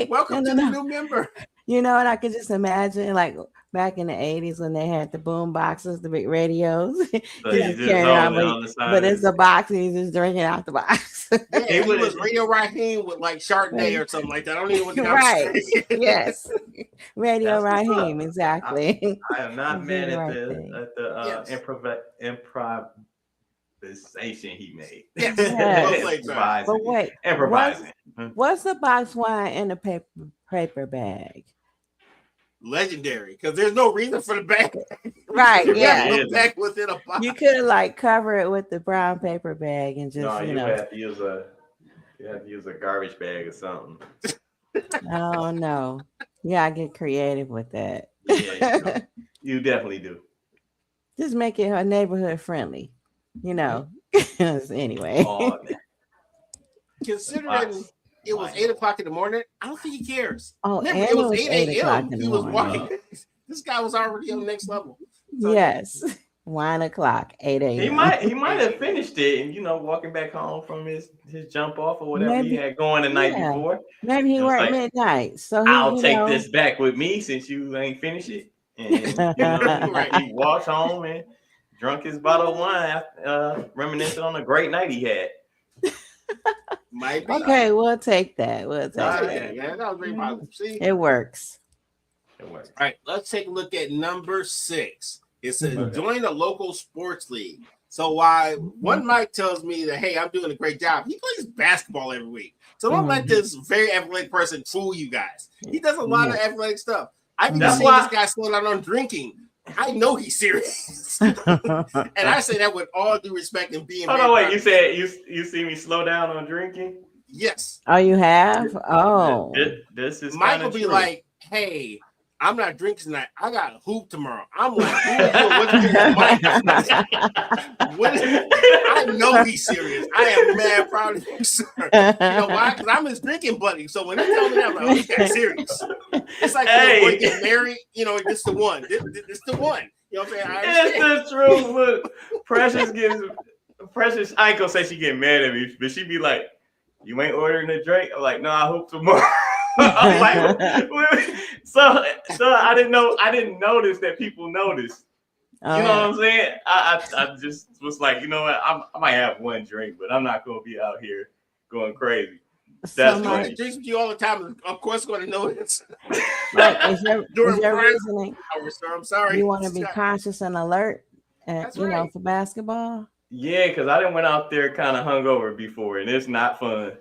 Welcome to the new member. You know what? I could just imagine like back in the 80s when they had the boom boxes, the big radios. So but it's a box and he's just drinking out the box. He was Radio Raheem with like Chardonnay or something like that. I don't even know what right. Yes. Radio Raheem, exactly. I am not mad at the improvisation he made. Yes. But wait, improvising. What's the box wine in the paper bag? Legendary, because there's no reason for the bag. Right, yeah. The bag within a box. You could like cover it with the brown paper bag and just you have to use a garbage bag or something. Oh no. Yeah, I get creative with that. Yeah, you definitely do. Just make it a neighborhood friendly, anyway. Considering it was 8 o'clock in the morning, I don't think he cares. Oh, remember, it was 8 a.m. He was walking. This guy was already on the next level. So, yes. 1 o'clock, 8 a.m. He might have finished it and walking back home from his jump off or whatever he had going the night before. Maybe he worked midnight. So I'll take this back with me since you ain't finished it. And he walked home and drunk his bottle of wine, reminiscing on a great night he had. Might be. Okay, we'll take that. That. Yeah, that was very positive. See? It works. All right, let's take a look at number 6. It says join a local sports league. So why one Mike tells me that, hey, I'm doing a great job. He plays basketball every week. So don't let this very athletic person fool you guys. He does a lot of athletic stuff. I've even seen this guy slow down on drinking I know he's serious. And I say that with all due respect and being. Hold on, wait. You said you see me slow down on drinking? Yes. Oh, you have? Oh. This is Mike will be like, hey, I'm not drinking tonight. I got a hoop tomorrow. I'm like, I know he's serious. I am mad proud of you, sir. You know why? Because I'm his drinking buddy. So when he tells me that, I'm like, oh, he's got serious. It's like when you get married, you know, it's the one. It's the one. You know what I'm saying? It's the truth. Look, Precious, I ain't gonna say she get mad at me, but she be like, you ain't ordering a drink? I'm like, no, I hope tomorrow. I'm like, so I didn't notice that people noticed. You know what I'm saying? I just was like, you know what? I might have one drink, but I'm not gonna be out here going crazy. That's funny. Drinks with you all the time. Of course, going to notice. Like, is your reasoning? I'm sorry. You want to be conscious and alert, and know, for basketball. Yeah, because I didn't went out there kind of hungover before, and it's not fun.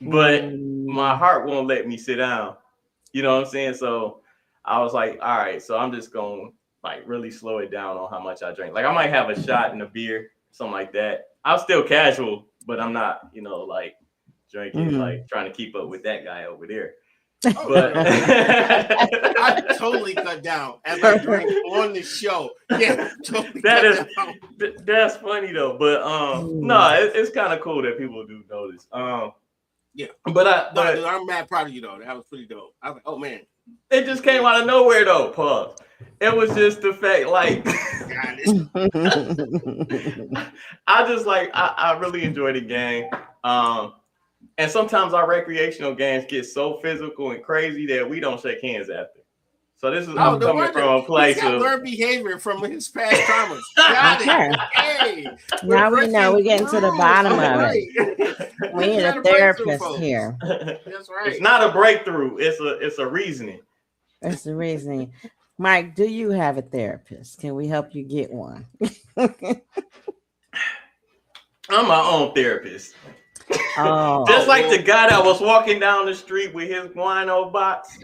But my heart won't let me sit down. You know what I'm saying? So I was like, all right, so I'm just going to like really slow it down on how much I drink. Like I might have a shot and a beer, something like that. I'm still casual, but I'm not, you know, like drinking, like trying to keep up with that guy over there. But I totally cut down as I drink on the show. Yeah, totally that's funny though. But no, it's kind of cool that people do notice. Yeah, but I'm mad proud of you though. That was pretty dope. I was like, oh man, it just came out of nowhere though. Pause. It was just the fact, like, I just like I really enjoy the game. And sometimes our recreational games get so physical and crazy that we don't shake hands after. So this is I'm coming from a place of learned behavior from his past traumas. Got it. Hey, now we know we're getting to the bottom of it. We need a therapist here. That's right. It's not a breakthrough. It's a reasoning. It's the reasoning. Mike, do you have a therapist? Can we help you get one? I'm my own therapist. Oh, just like the guy that was walking down the street with his wino box.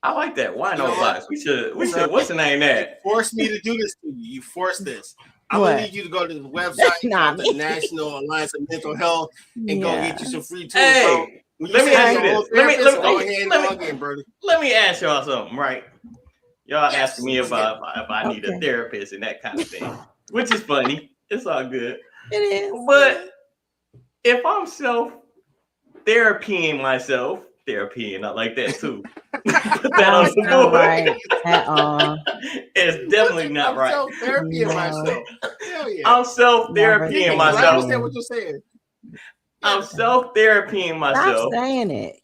I like that wino box. We should. What's the name that? Force me to do this to you. You force this. I'm gonna need you to go to the website, the National Alliance of Mental Health, and go get you some free tools. Hey, let me ask you this. Let me ask y'all something, right? Y'all asking me about if I need a therapist and that kind of thing, which is funny. It's all good. It is. But if I'm self-therapying myself, I like that too. Put that on the board. Right at all. It's definitely not right. I'm self-therapying myself. Hell yeah. I'm self-therapying myself. I understand what you're saying. I'm self-therapying myself. Stop saying it.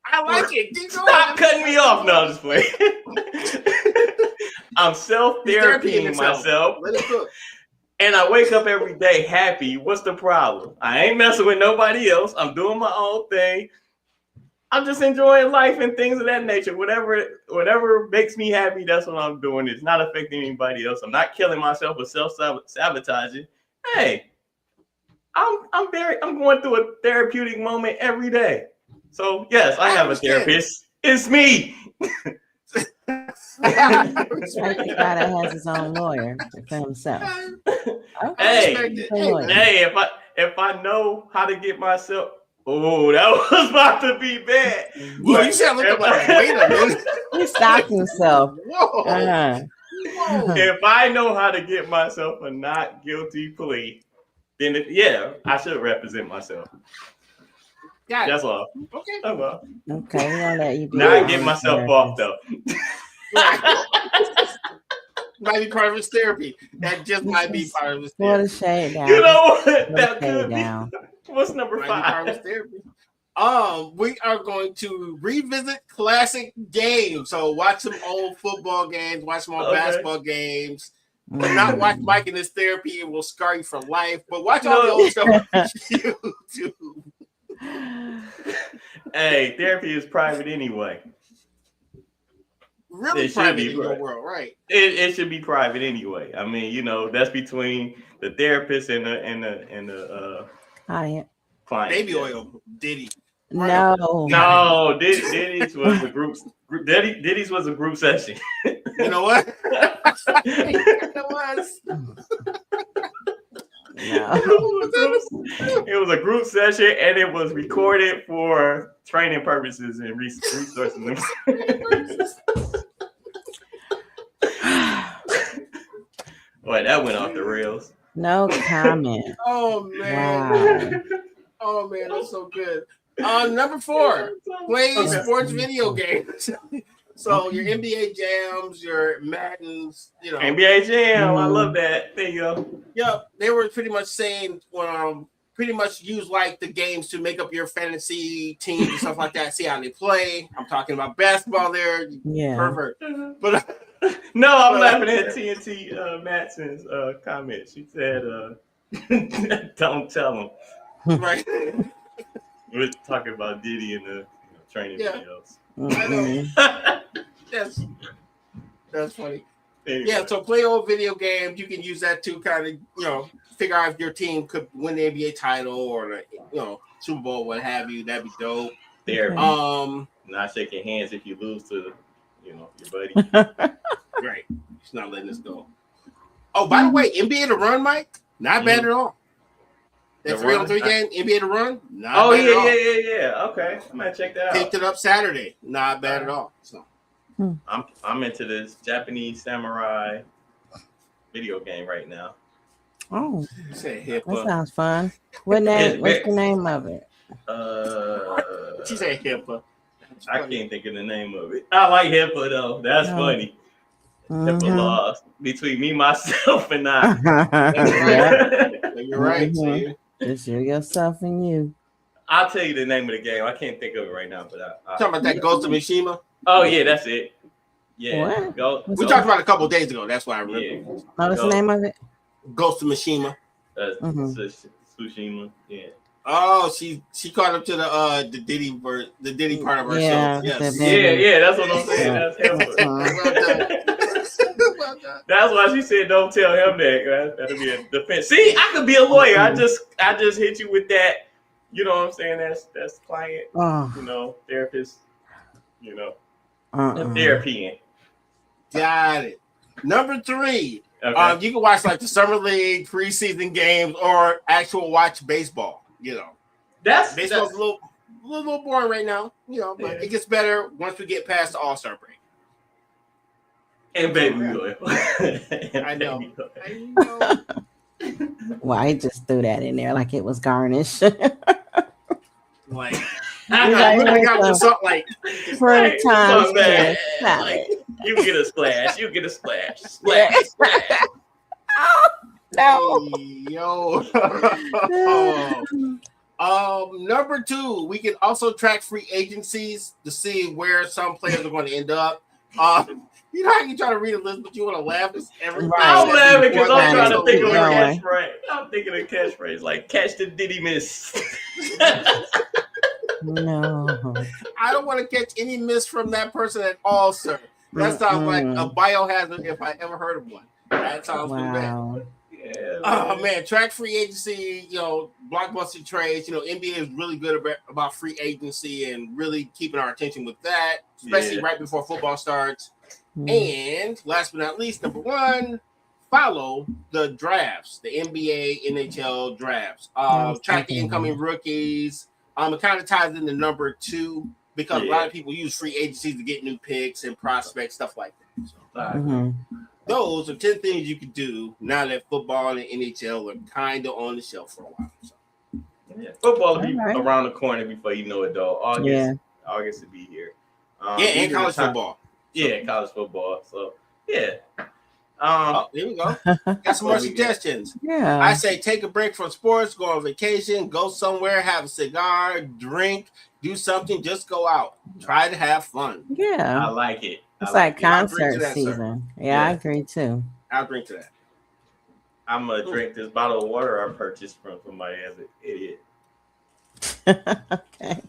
I like it. Keep going. Stop cutting me off. No, I'm just playing. I'm self-therapying myself. Let it cook. And I wake up every day happy. What's the problem? I ain't messing with nobody else. I'm doing my own thing. I'm just enjoying life and things of that nature. Whatever makes me happy, that's what I'm doing. It's not affecting anybody else. I'm not killing myself or self-sabotaging. Hey, I'm going through a therapeutic moment every day. So yes, I have a therapist. It's me. Like the guy that has his own lawyer for himself. Okay. Hey, if I know how to get myself, that was about to be bad. Well, you sound like wait a minute. He stopped himself. Whoa. Uh-huh. If I know how to get myself a not guilty plea, then I should represent myself. That's all. Okay. Oh, well. Okay, we won't let you do Now I get myself off though. Might be part of his therapy. That just might be part of his therapy. Pull the shade down. You know what? That could be. What's number 5? Part of his therapy. We are going to revisit classic games. So watch some old football games, watch some old basketball games. But not watch Mike in his therapy. It will scar you for life. But watch all the old stuff on YouTube. Hey, therapy is private anyway. Really private in your world, right? It should be private anyway. I mean, that's between the therapist and the client. Baby oil, Diddy. No, Diddy's was a group. Diddy's was a group session. You know what? It was. No. It was a group session, and it was recorded for training purposes and resourcing them. Boy, that went off the rails. No comment. Oh man. Wow. Oh man, that's so good. Number 4, play sports video games. So your NBA jams, your Maddens, you know. NBA Jam, I love that. There you go. Yep, they were pretty much saying, pretty much use like the games to make up your fantasy teams and stuff like that. See how they play. I'm talking about basketball there. Yeah. Pervert. But no, I'm laughing at TNT Matson's comment. She said, "Don't tell him." Right. We're talking about Diddy and the training videos. I know. That's funny. Anyway. Yeah, so play old video games. You can use that to kind of, figure out if your team could win the NBA title or Super Bowl, what have you. That'd be dope. There. Not shaking hands if you lose to your buddy. Right. He's not letting us go. Oh, by the way, NBA to run, Mike, not bad at all. That 3-on-3 game, NBA to run, not bad at all. Yeah. Okay, I might check that out. Picked it up Saturday, not bad at all. So, I'm into this Japanese samurai video game right now. Oh, that sounds fun. What's the name of it? She said HIPAA. I can't think of the name of it. I like HIPAA though. That's funny. HIPAA laws between me, myself, and I. You're right. See? Just you, yourself, and you. I'll tell you the name of the game. I can't think of it right now, but talking about that Ghost of Mishima. Oh yeah, that's it. Yeah, we talked about it a couple of days ago. That's why I remember. Yeah. What's the name of it? Ghost of Mishima. Tsushima. Yeah. Oh, she caught up to the Diddy part of herself. Yeah, that's what I'm saying. That's why she said, "Don't tell him that." That'll be a defense. See, I could be a lawyer. I just hit you with that. You know what I'm saying? That's client. Therapist. Therapy. Got it. Number 3. Okay. You can watch like the summer league, preseason games, or actual watch baseball. Baseball's a little boring right now. But it gets better once we get past the All-Star break. And baby oil. I know. Well, I just threw that in there like it was garnish. Like, I got something like for a time. Like, you get a splash. You get a splash. Splash. Oh, no. Yo. Number 2, we can also track free agencies to see where some players are going to end up. You know how you try to read a list, but you want to laugh? I'm laughing because I'm trying to think of a catchphrase. I'm thinking of catchphrase like "catch the Diddy miss." No, I don't want to catch any miss from that person at all, sir. That sounds like a biohazard if I ever heard of one. That sounds too bad. Yeah, oh man, track free agency, blockbuster trades. NBA is really good about free agency and really keeping our attention with that, especially right before football starts. And last but not least, number 1, follow the drafts, the NBA, NHL drafts. Track the incoming rookies. It kind of ties into number 2 because a lot of people use free agencies to get new picks and prospects, stuff like that. So, those are 10 things you could do now that football and NHL are kind of on the shelf for a while. So. Football will be around the corner before you know it, though. August will be here. And college football. Yeah, college football. So, yeah. There we go. Got some more suggestions. Yeah. I say take a break from sports, go on vacation, go somewhere, have a cigar, drink, do something, just go out. Try to have fun. Yeah. I like it. It's like concert season. Yeah, I agree too. I'll drink to that. I'm going to drink this bottle of water I purchased from somebody as an idiot. Okay.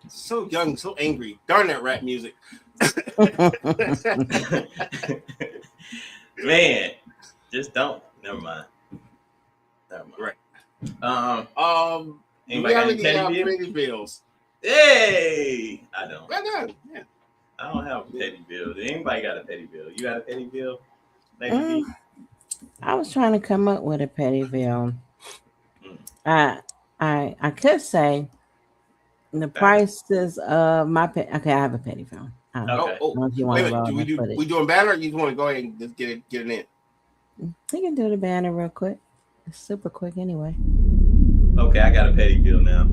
So young, so angry. Darn that rap music. Man, just don't. Never mind. Right. Anybody got any pretty bills? Hey, I don't. Well done. Yeah. I don't have a petty bill. Did anybody got a petty bill? You got a petty bill? I was trying to come up with a petty bill. I could say the prices of my okay, I have a petty bill. Okay. Wait a minute. We doing banner? Or you want to go ahead and just get it in? We can do the banner real quick. It's super quick anyway. Okay, I got a petty bill now.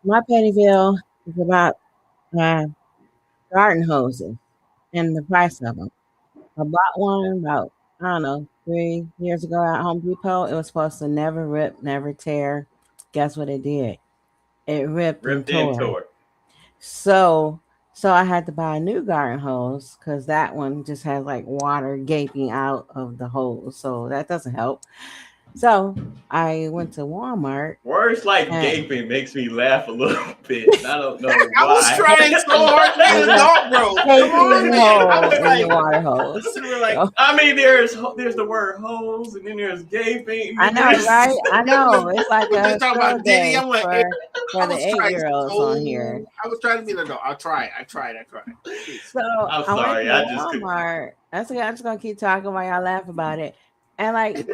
My petty bill is about garden hoses and the price of them. I bought one about, I don't know, 3 years ago at Home Depot. It was supposed to never rip, never tear. Guess what it did? It ripped and tore. So I had to buy a new garden hose because that one just has like water gaping out of the hose. So that doesn't help. So I went to Walmart. Words like gaping makes me laugh a little bit. I don't know why. I was trying so hard to be an adult, bro. Water hose. I mean, there's the word hose, and then there's gaping. I know, right? I know. It's like a talking about Diddy. I'm like, for the 8-year-olds on here. I was trying to be an adult. I tried. So I'm sorry. I just Walmart. That's okay. I'm just gonna keep talking while y'all laugh about it. And like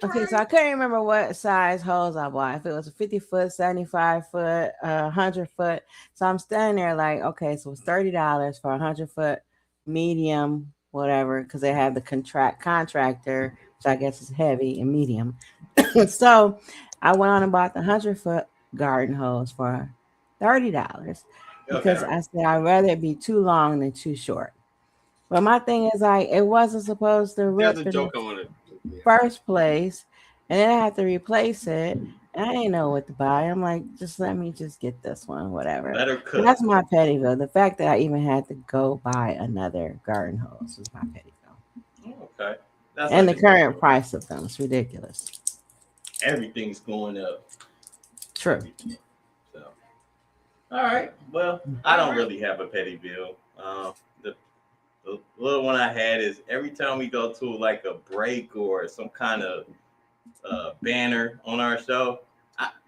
okay, so I couldn't remember what size hose I bought. If it was a 50 foot, 75 foot, 100 foot. So I'm standing there like, okay, so it's $30 for 100 foot medium, whatever, because they have the contractor, which I guess is heavy and medium. So I went on and bought the 100 foot garden hose for $30 because I said I'd rather it be too long than too short. But my thing is like, it wasn't supposed to rip. That's a joke I want to. First place, and then I had to replace it. And I didn't know what to buy. I'm like, let me get this one, whatever. That's my petty bill. The fact that I even had to go buy another garden hose was my petty bill. Okay. And the current price of them is ridiculous. Everything's going up. True. So, all right. Well, I don't really have a petty bill. The little one I had is every time we go to like a break or some kind of banner on our show,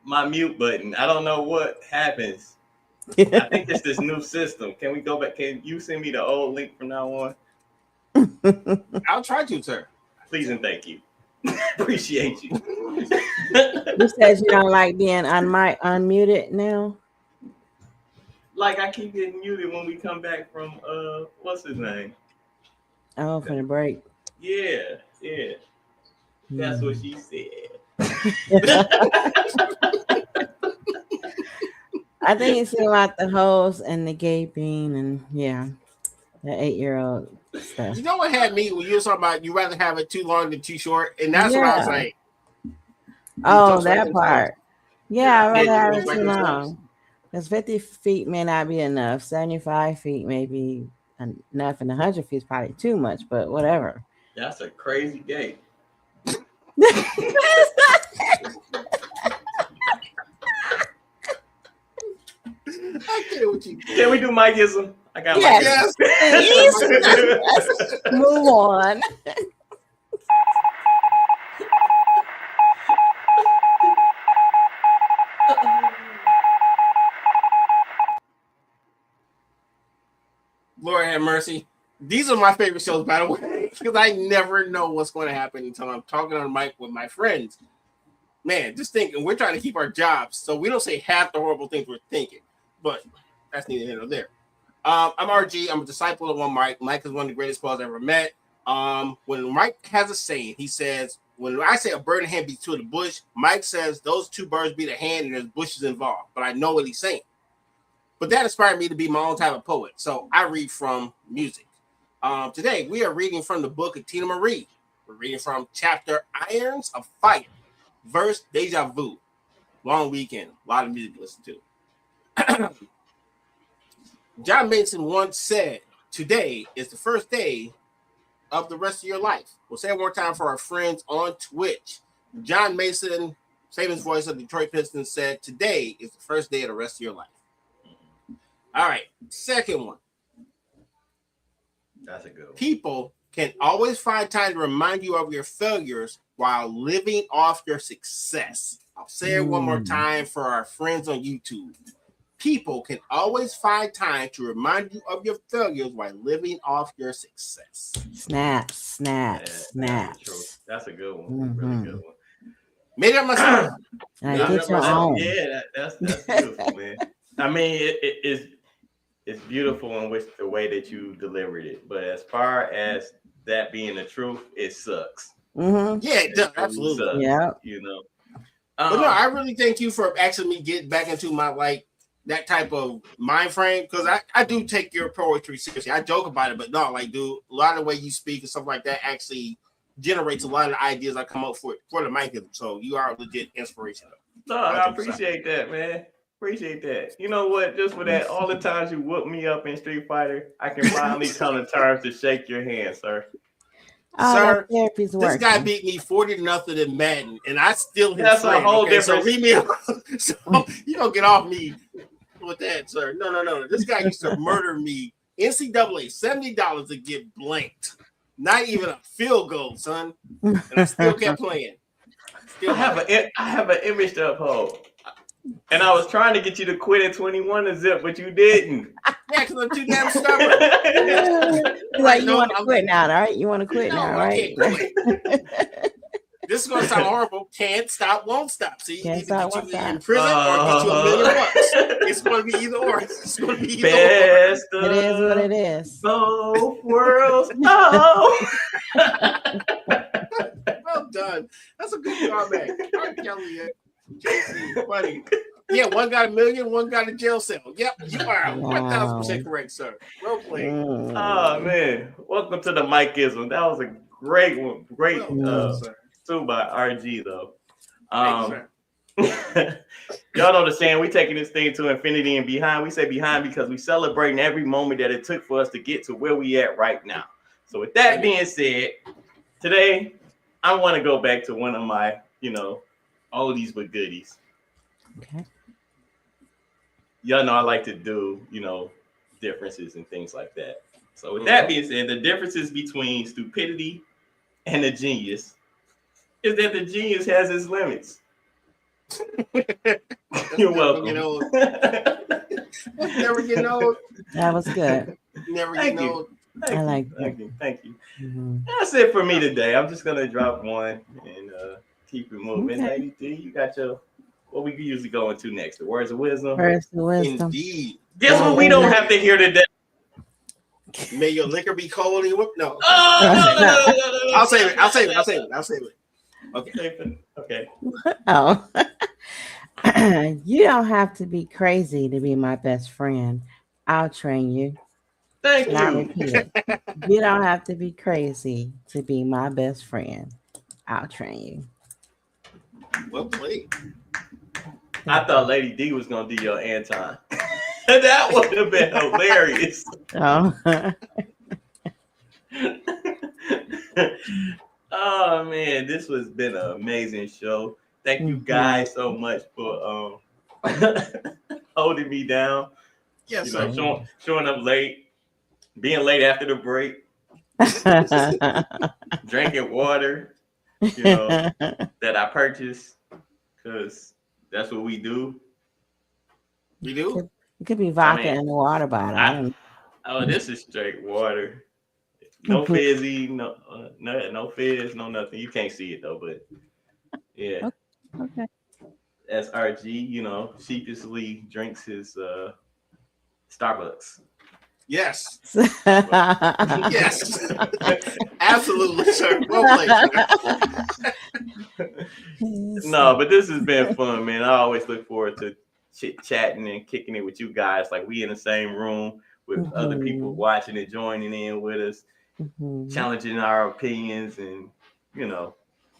my mute button, I don't know what happens. I think it's this new system. Can we go back? Can you send me the old link from now on? I'll try to, sir. Please and thank you. Appreciate you. You said you don't like being unmuted now? Like I keep getting muted when we come back from what's his name? Oh, for the break. Yeah. That's what she said. I think it's about the hose and the gaping and the 8-year-old stuff. You know what had me when you were talking about you rather have it too long than too short, and that's what I was like. Oh, that part. Yeah, I'd rather have it too long. Because 50 feet may not be enough. 75 feet may be enough, and 100 feet is probably too much, but whatever. That's a crazy gate. I get what you Can we do Mikeism? I got Mikeism. Yes. Move on. Lord have mercy. These are my favorite shows, by the way, because I never know what's going to happen until I'm talking on the mic with my friends. Man, just thinking, we're trying to keep our jobs, so we don't say half the horrible things we're thinking, but that's neither here nor there. I'm RG. I'm a disciple of one Mike. Mike is one of the greatest players I've ever met. When Mike has a saying, he says, when I say a bird in hand beats two in the bush, Mike says those two birds beat a hand and there's bushes involved, but I know what he's saying. But that inspired me to be my own type of poet. So I read from music. Today, we are reading from the book of Tina Marie. We're reading from chapter Irons of Fire, verse Deja Vu. Long weekend, a lot of music to listen to. John Mason once said, today is the first day of the rest of your life. We'll say it one more time for our friends on Twitch. John Mason, famous voice of Detroit Pistons, said, today is the first day of the rest of your life. All right, second one. That's a good one. People can always find time to remind you of your failures while living off your success. I'll say it one more time for our friends on YouTube. People can always find time to remind you of your failures while living off your success. Snaps. That's a good one. Really good one. Made up myself. That's beautiful, man. I mean, it's beautiful in which the way that you delivered it. But as far as that being the truth, it sucks. Yeah, it does. Absolutely. Sucks, yeah. You know. But no, I really thank you for asking me get back into my that type of mind frame, because I do take your poetry seriously. I joke about it, but no, like, dude, a lot of the way you speak and stuff like that actually generates a lot of the ideas I come up for the mic. So you are a legit inspiration. No, I appreciate that, man. Appreciate that. You know what? Just for that, all the times you whoop me up in Street Fighter, I can finally come to terms to shake your hand, sir. Sir, this guy beat me 40-0 in Madden, and I still hit. That's a whole different. So leave me alone. So you don't get off me with that, sir. No. This guy used to murder me. NCAA, $70 to get blanked. Not even a field goal, son. And I still kept playing. I have an image to uphold. And I was trying to get you to quit in 21 to zip, but you didn't. Yeah, because I'm too damn stubborn. Like, you want to quit now, right? You want to quit now, right? This is going to sound horrible. Can't stop, won't stop. See, can't either get you in prison or get you $1 million. It's going to be either or. It's going to be either Best or. It is what it is. Both worlds. Oh. Well done. That's a good comment. I'm telling you, JC, funny. Yeah, one got $1 million, one got a jail cell. Yep, you are 1,000% correct, sir. Well played. Oh man, welcome to the Mikeism. That was a great one. Great. Too by RG though. Y'all know the saying, we taking this thing to infinity and behind. We say behind because we celebrating every moment that it took for us to get to where we at right now. So with that being said, today I want to go back to one of my, oldies but goodies. Okay. Y'all know I like to do, differences and things like that. So with that being said, the differences between stupidity and a genius is that the genius has its limits. You're welcome. Never get old. That was good. Never get old. Thank you. Mm-hmm. That's it for me today. I'm just gonna drop one and keep it moving. Okay. Lady D, you got what we usually go into next? The words of wisdom. Words of wisdom. Indeed. Guess what we don't have to hear today? May your liquor be cold and whoop. No. No. I'll save it. Okay. Oh. You don't have to be crazy to be my best friend. I'll train you. Thank you. Repeat it. You don't have to be crazy to be my best friend. I'll train you. Well played. I thought Lady D was gonna do your Anton. That would have been hilarious. Oh. Oh man, this has been an amazing show. Thank you guys so much for holding me down. Yes, showing up late, being late after the break, drinking water, that I purchased because that's what we do. We do. It could be vodka in the water bottle. This is straight water. No fizzy, no fizz, no nothing. You can't see it though, but yeah. Okay. As RG, sheepishly drinks his Starbucks. Yes. Yes. Absolutely, sir. Well played. No, but this has been fun, man. I always look forward to chit-chatting and kicking it with you guys. Like we in the same room with other people watching and joining in with us, challenging our opinions and,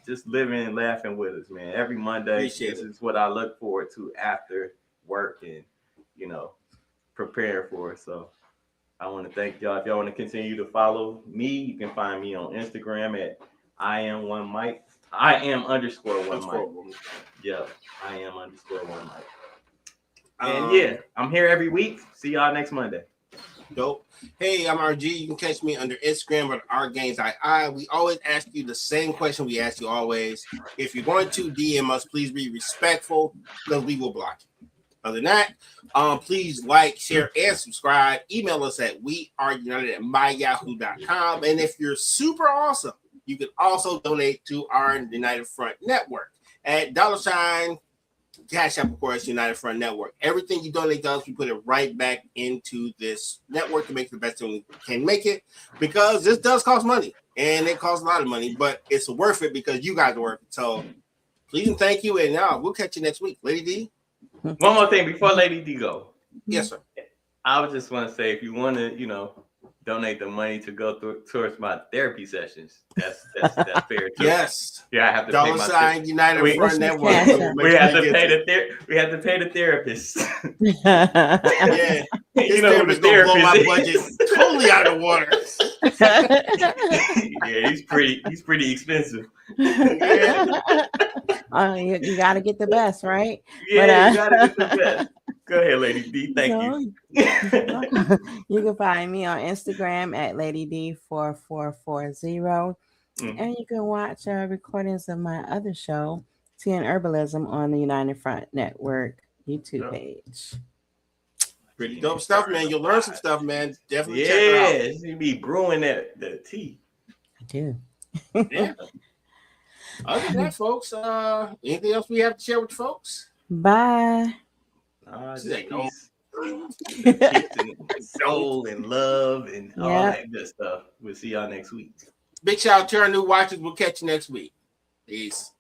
just living and laughing with us, man. Every Monday, this is what I look forward to after work and, prepare for it. So I want to thank y'all. If y'all want to continue to follow me, you can find me on Instagram at @IAM1Mike. _1Mike. Yeah, @IAM_1Mike. And I'm here every week. See y'all next Monday. Dope. Hey, I'm RG. You can catch me under Instagram at RGamesII. We always ask you the same question we ask you always. If you're going to DM us, please be respectful because we will block you. Other than that, please like, share, and subscribe. Email us at weareunited@myyahoo.com. And if you're super awesome, you can also donate to our United Front Network at $ Cash App, of course, United Front Network. Everything you donate to us, we put it right back into this network to make the best thing we can make it, because this does cost money, and it costs a lot of money, but it's worth it because you guys are worth it. So please and thank you, and we'll catch you next week. Lady D? One more thing before Lady D go. Yes, sir. I would just want to say, if you want to, donate the money to go towards my therapy sessions, that's fair too. Yes. Yeah, I have to pay my United Front Network. We have to pay the therapist. Yeah. His therapist gonna blow my budget totally out of the water. Yeah, he's pretty expensive. You got to get the best, right? Yeah, you got to get the best. Go ahead, Lady D. Thank you. You can find me on Instagram at LadyD4440. And you can watch recordings of my other show, Tea and Herbalism, on the United Front Network YouTube page. Pretty dope stuff, man. You'll learn some stuff, man. Definitely check it out. You be brewing the tea. I do. Yeah. Other than that, folks, anything else we have to share with folks? Bye. Soul and love and all that good stuff. We'll see y'all next week. Big shout out to our new watchers. We'll catch you next week. Peace.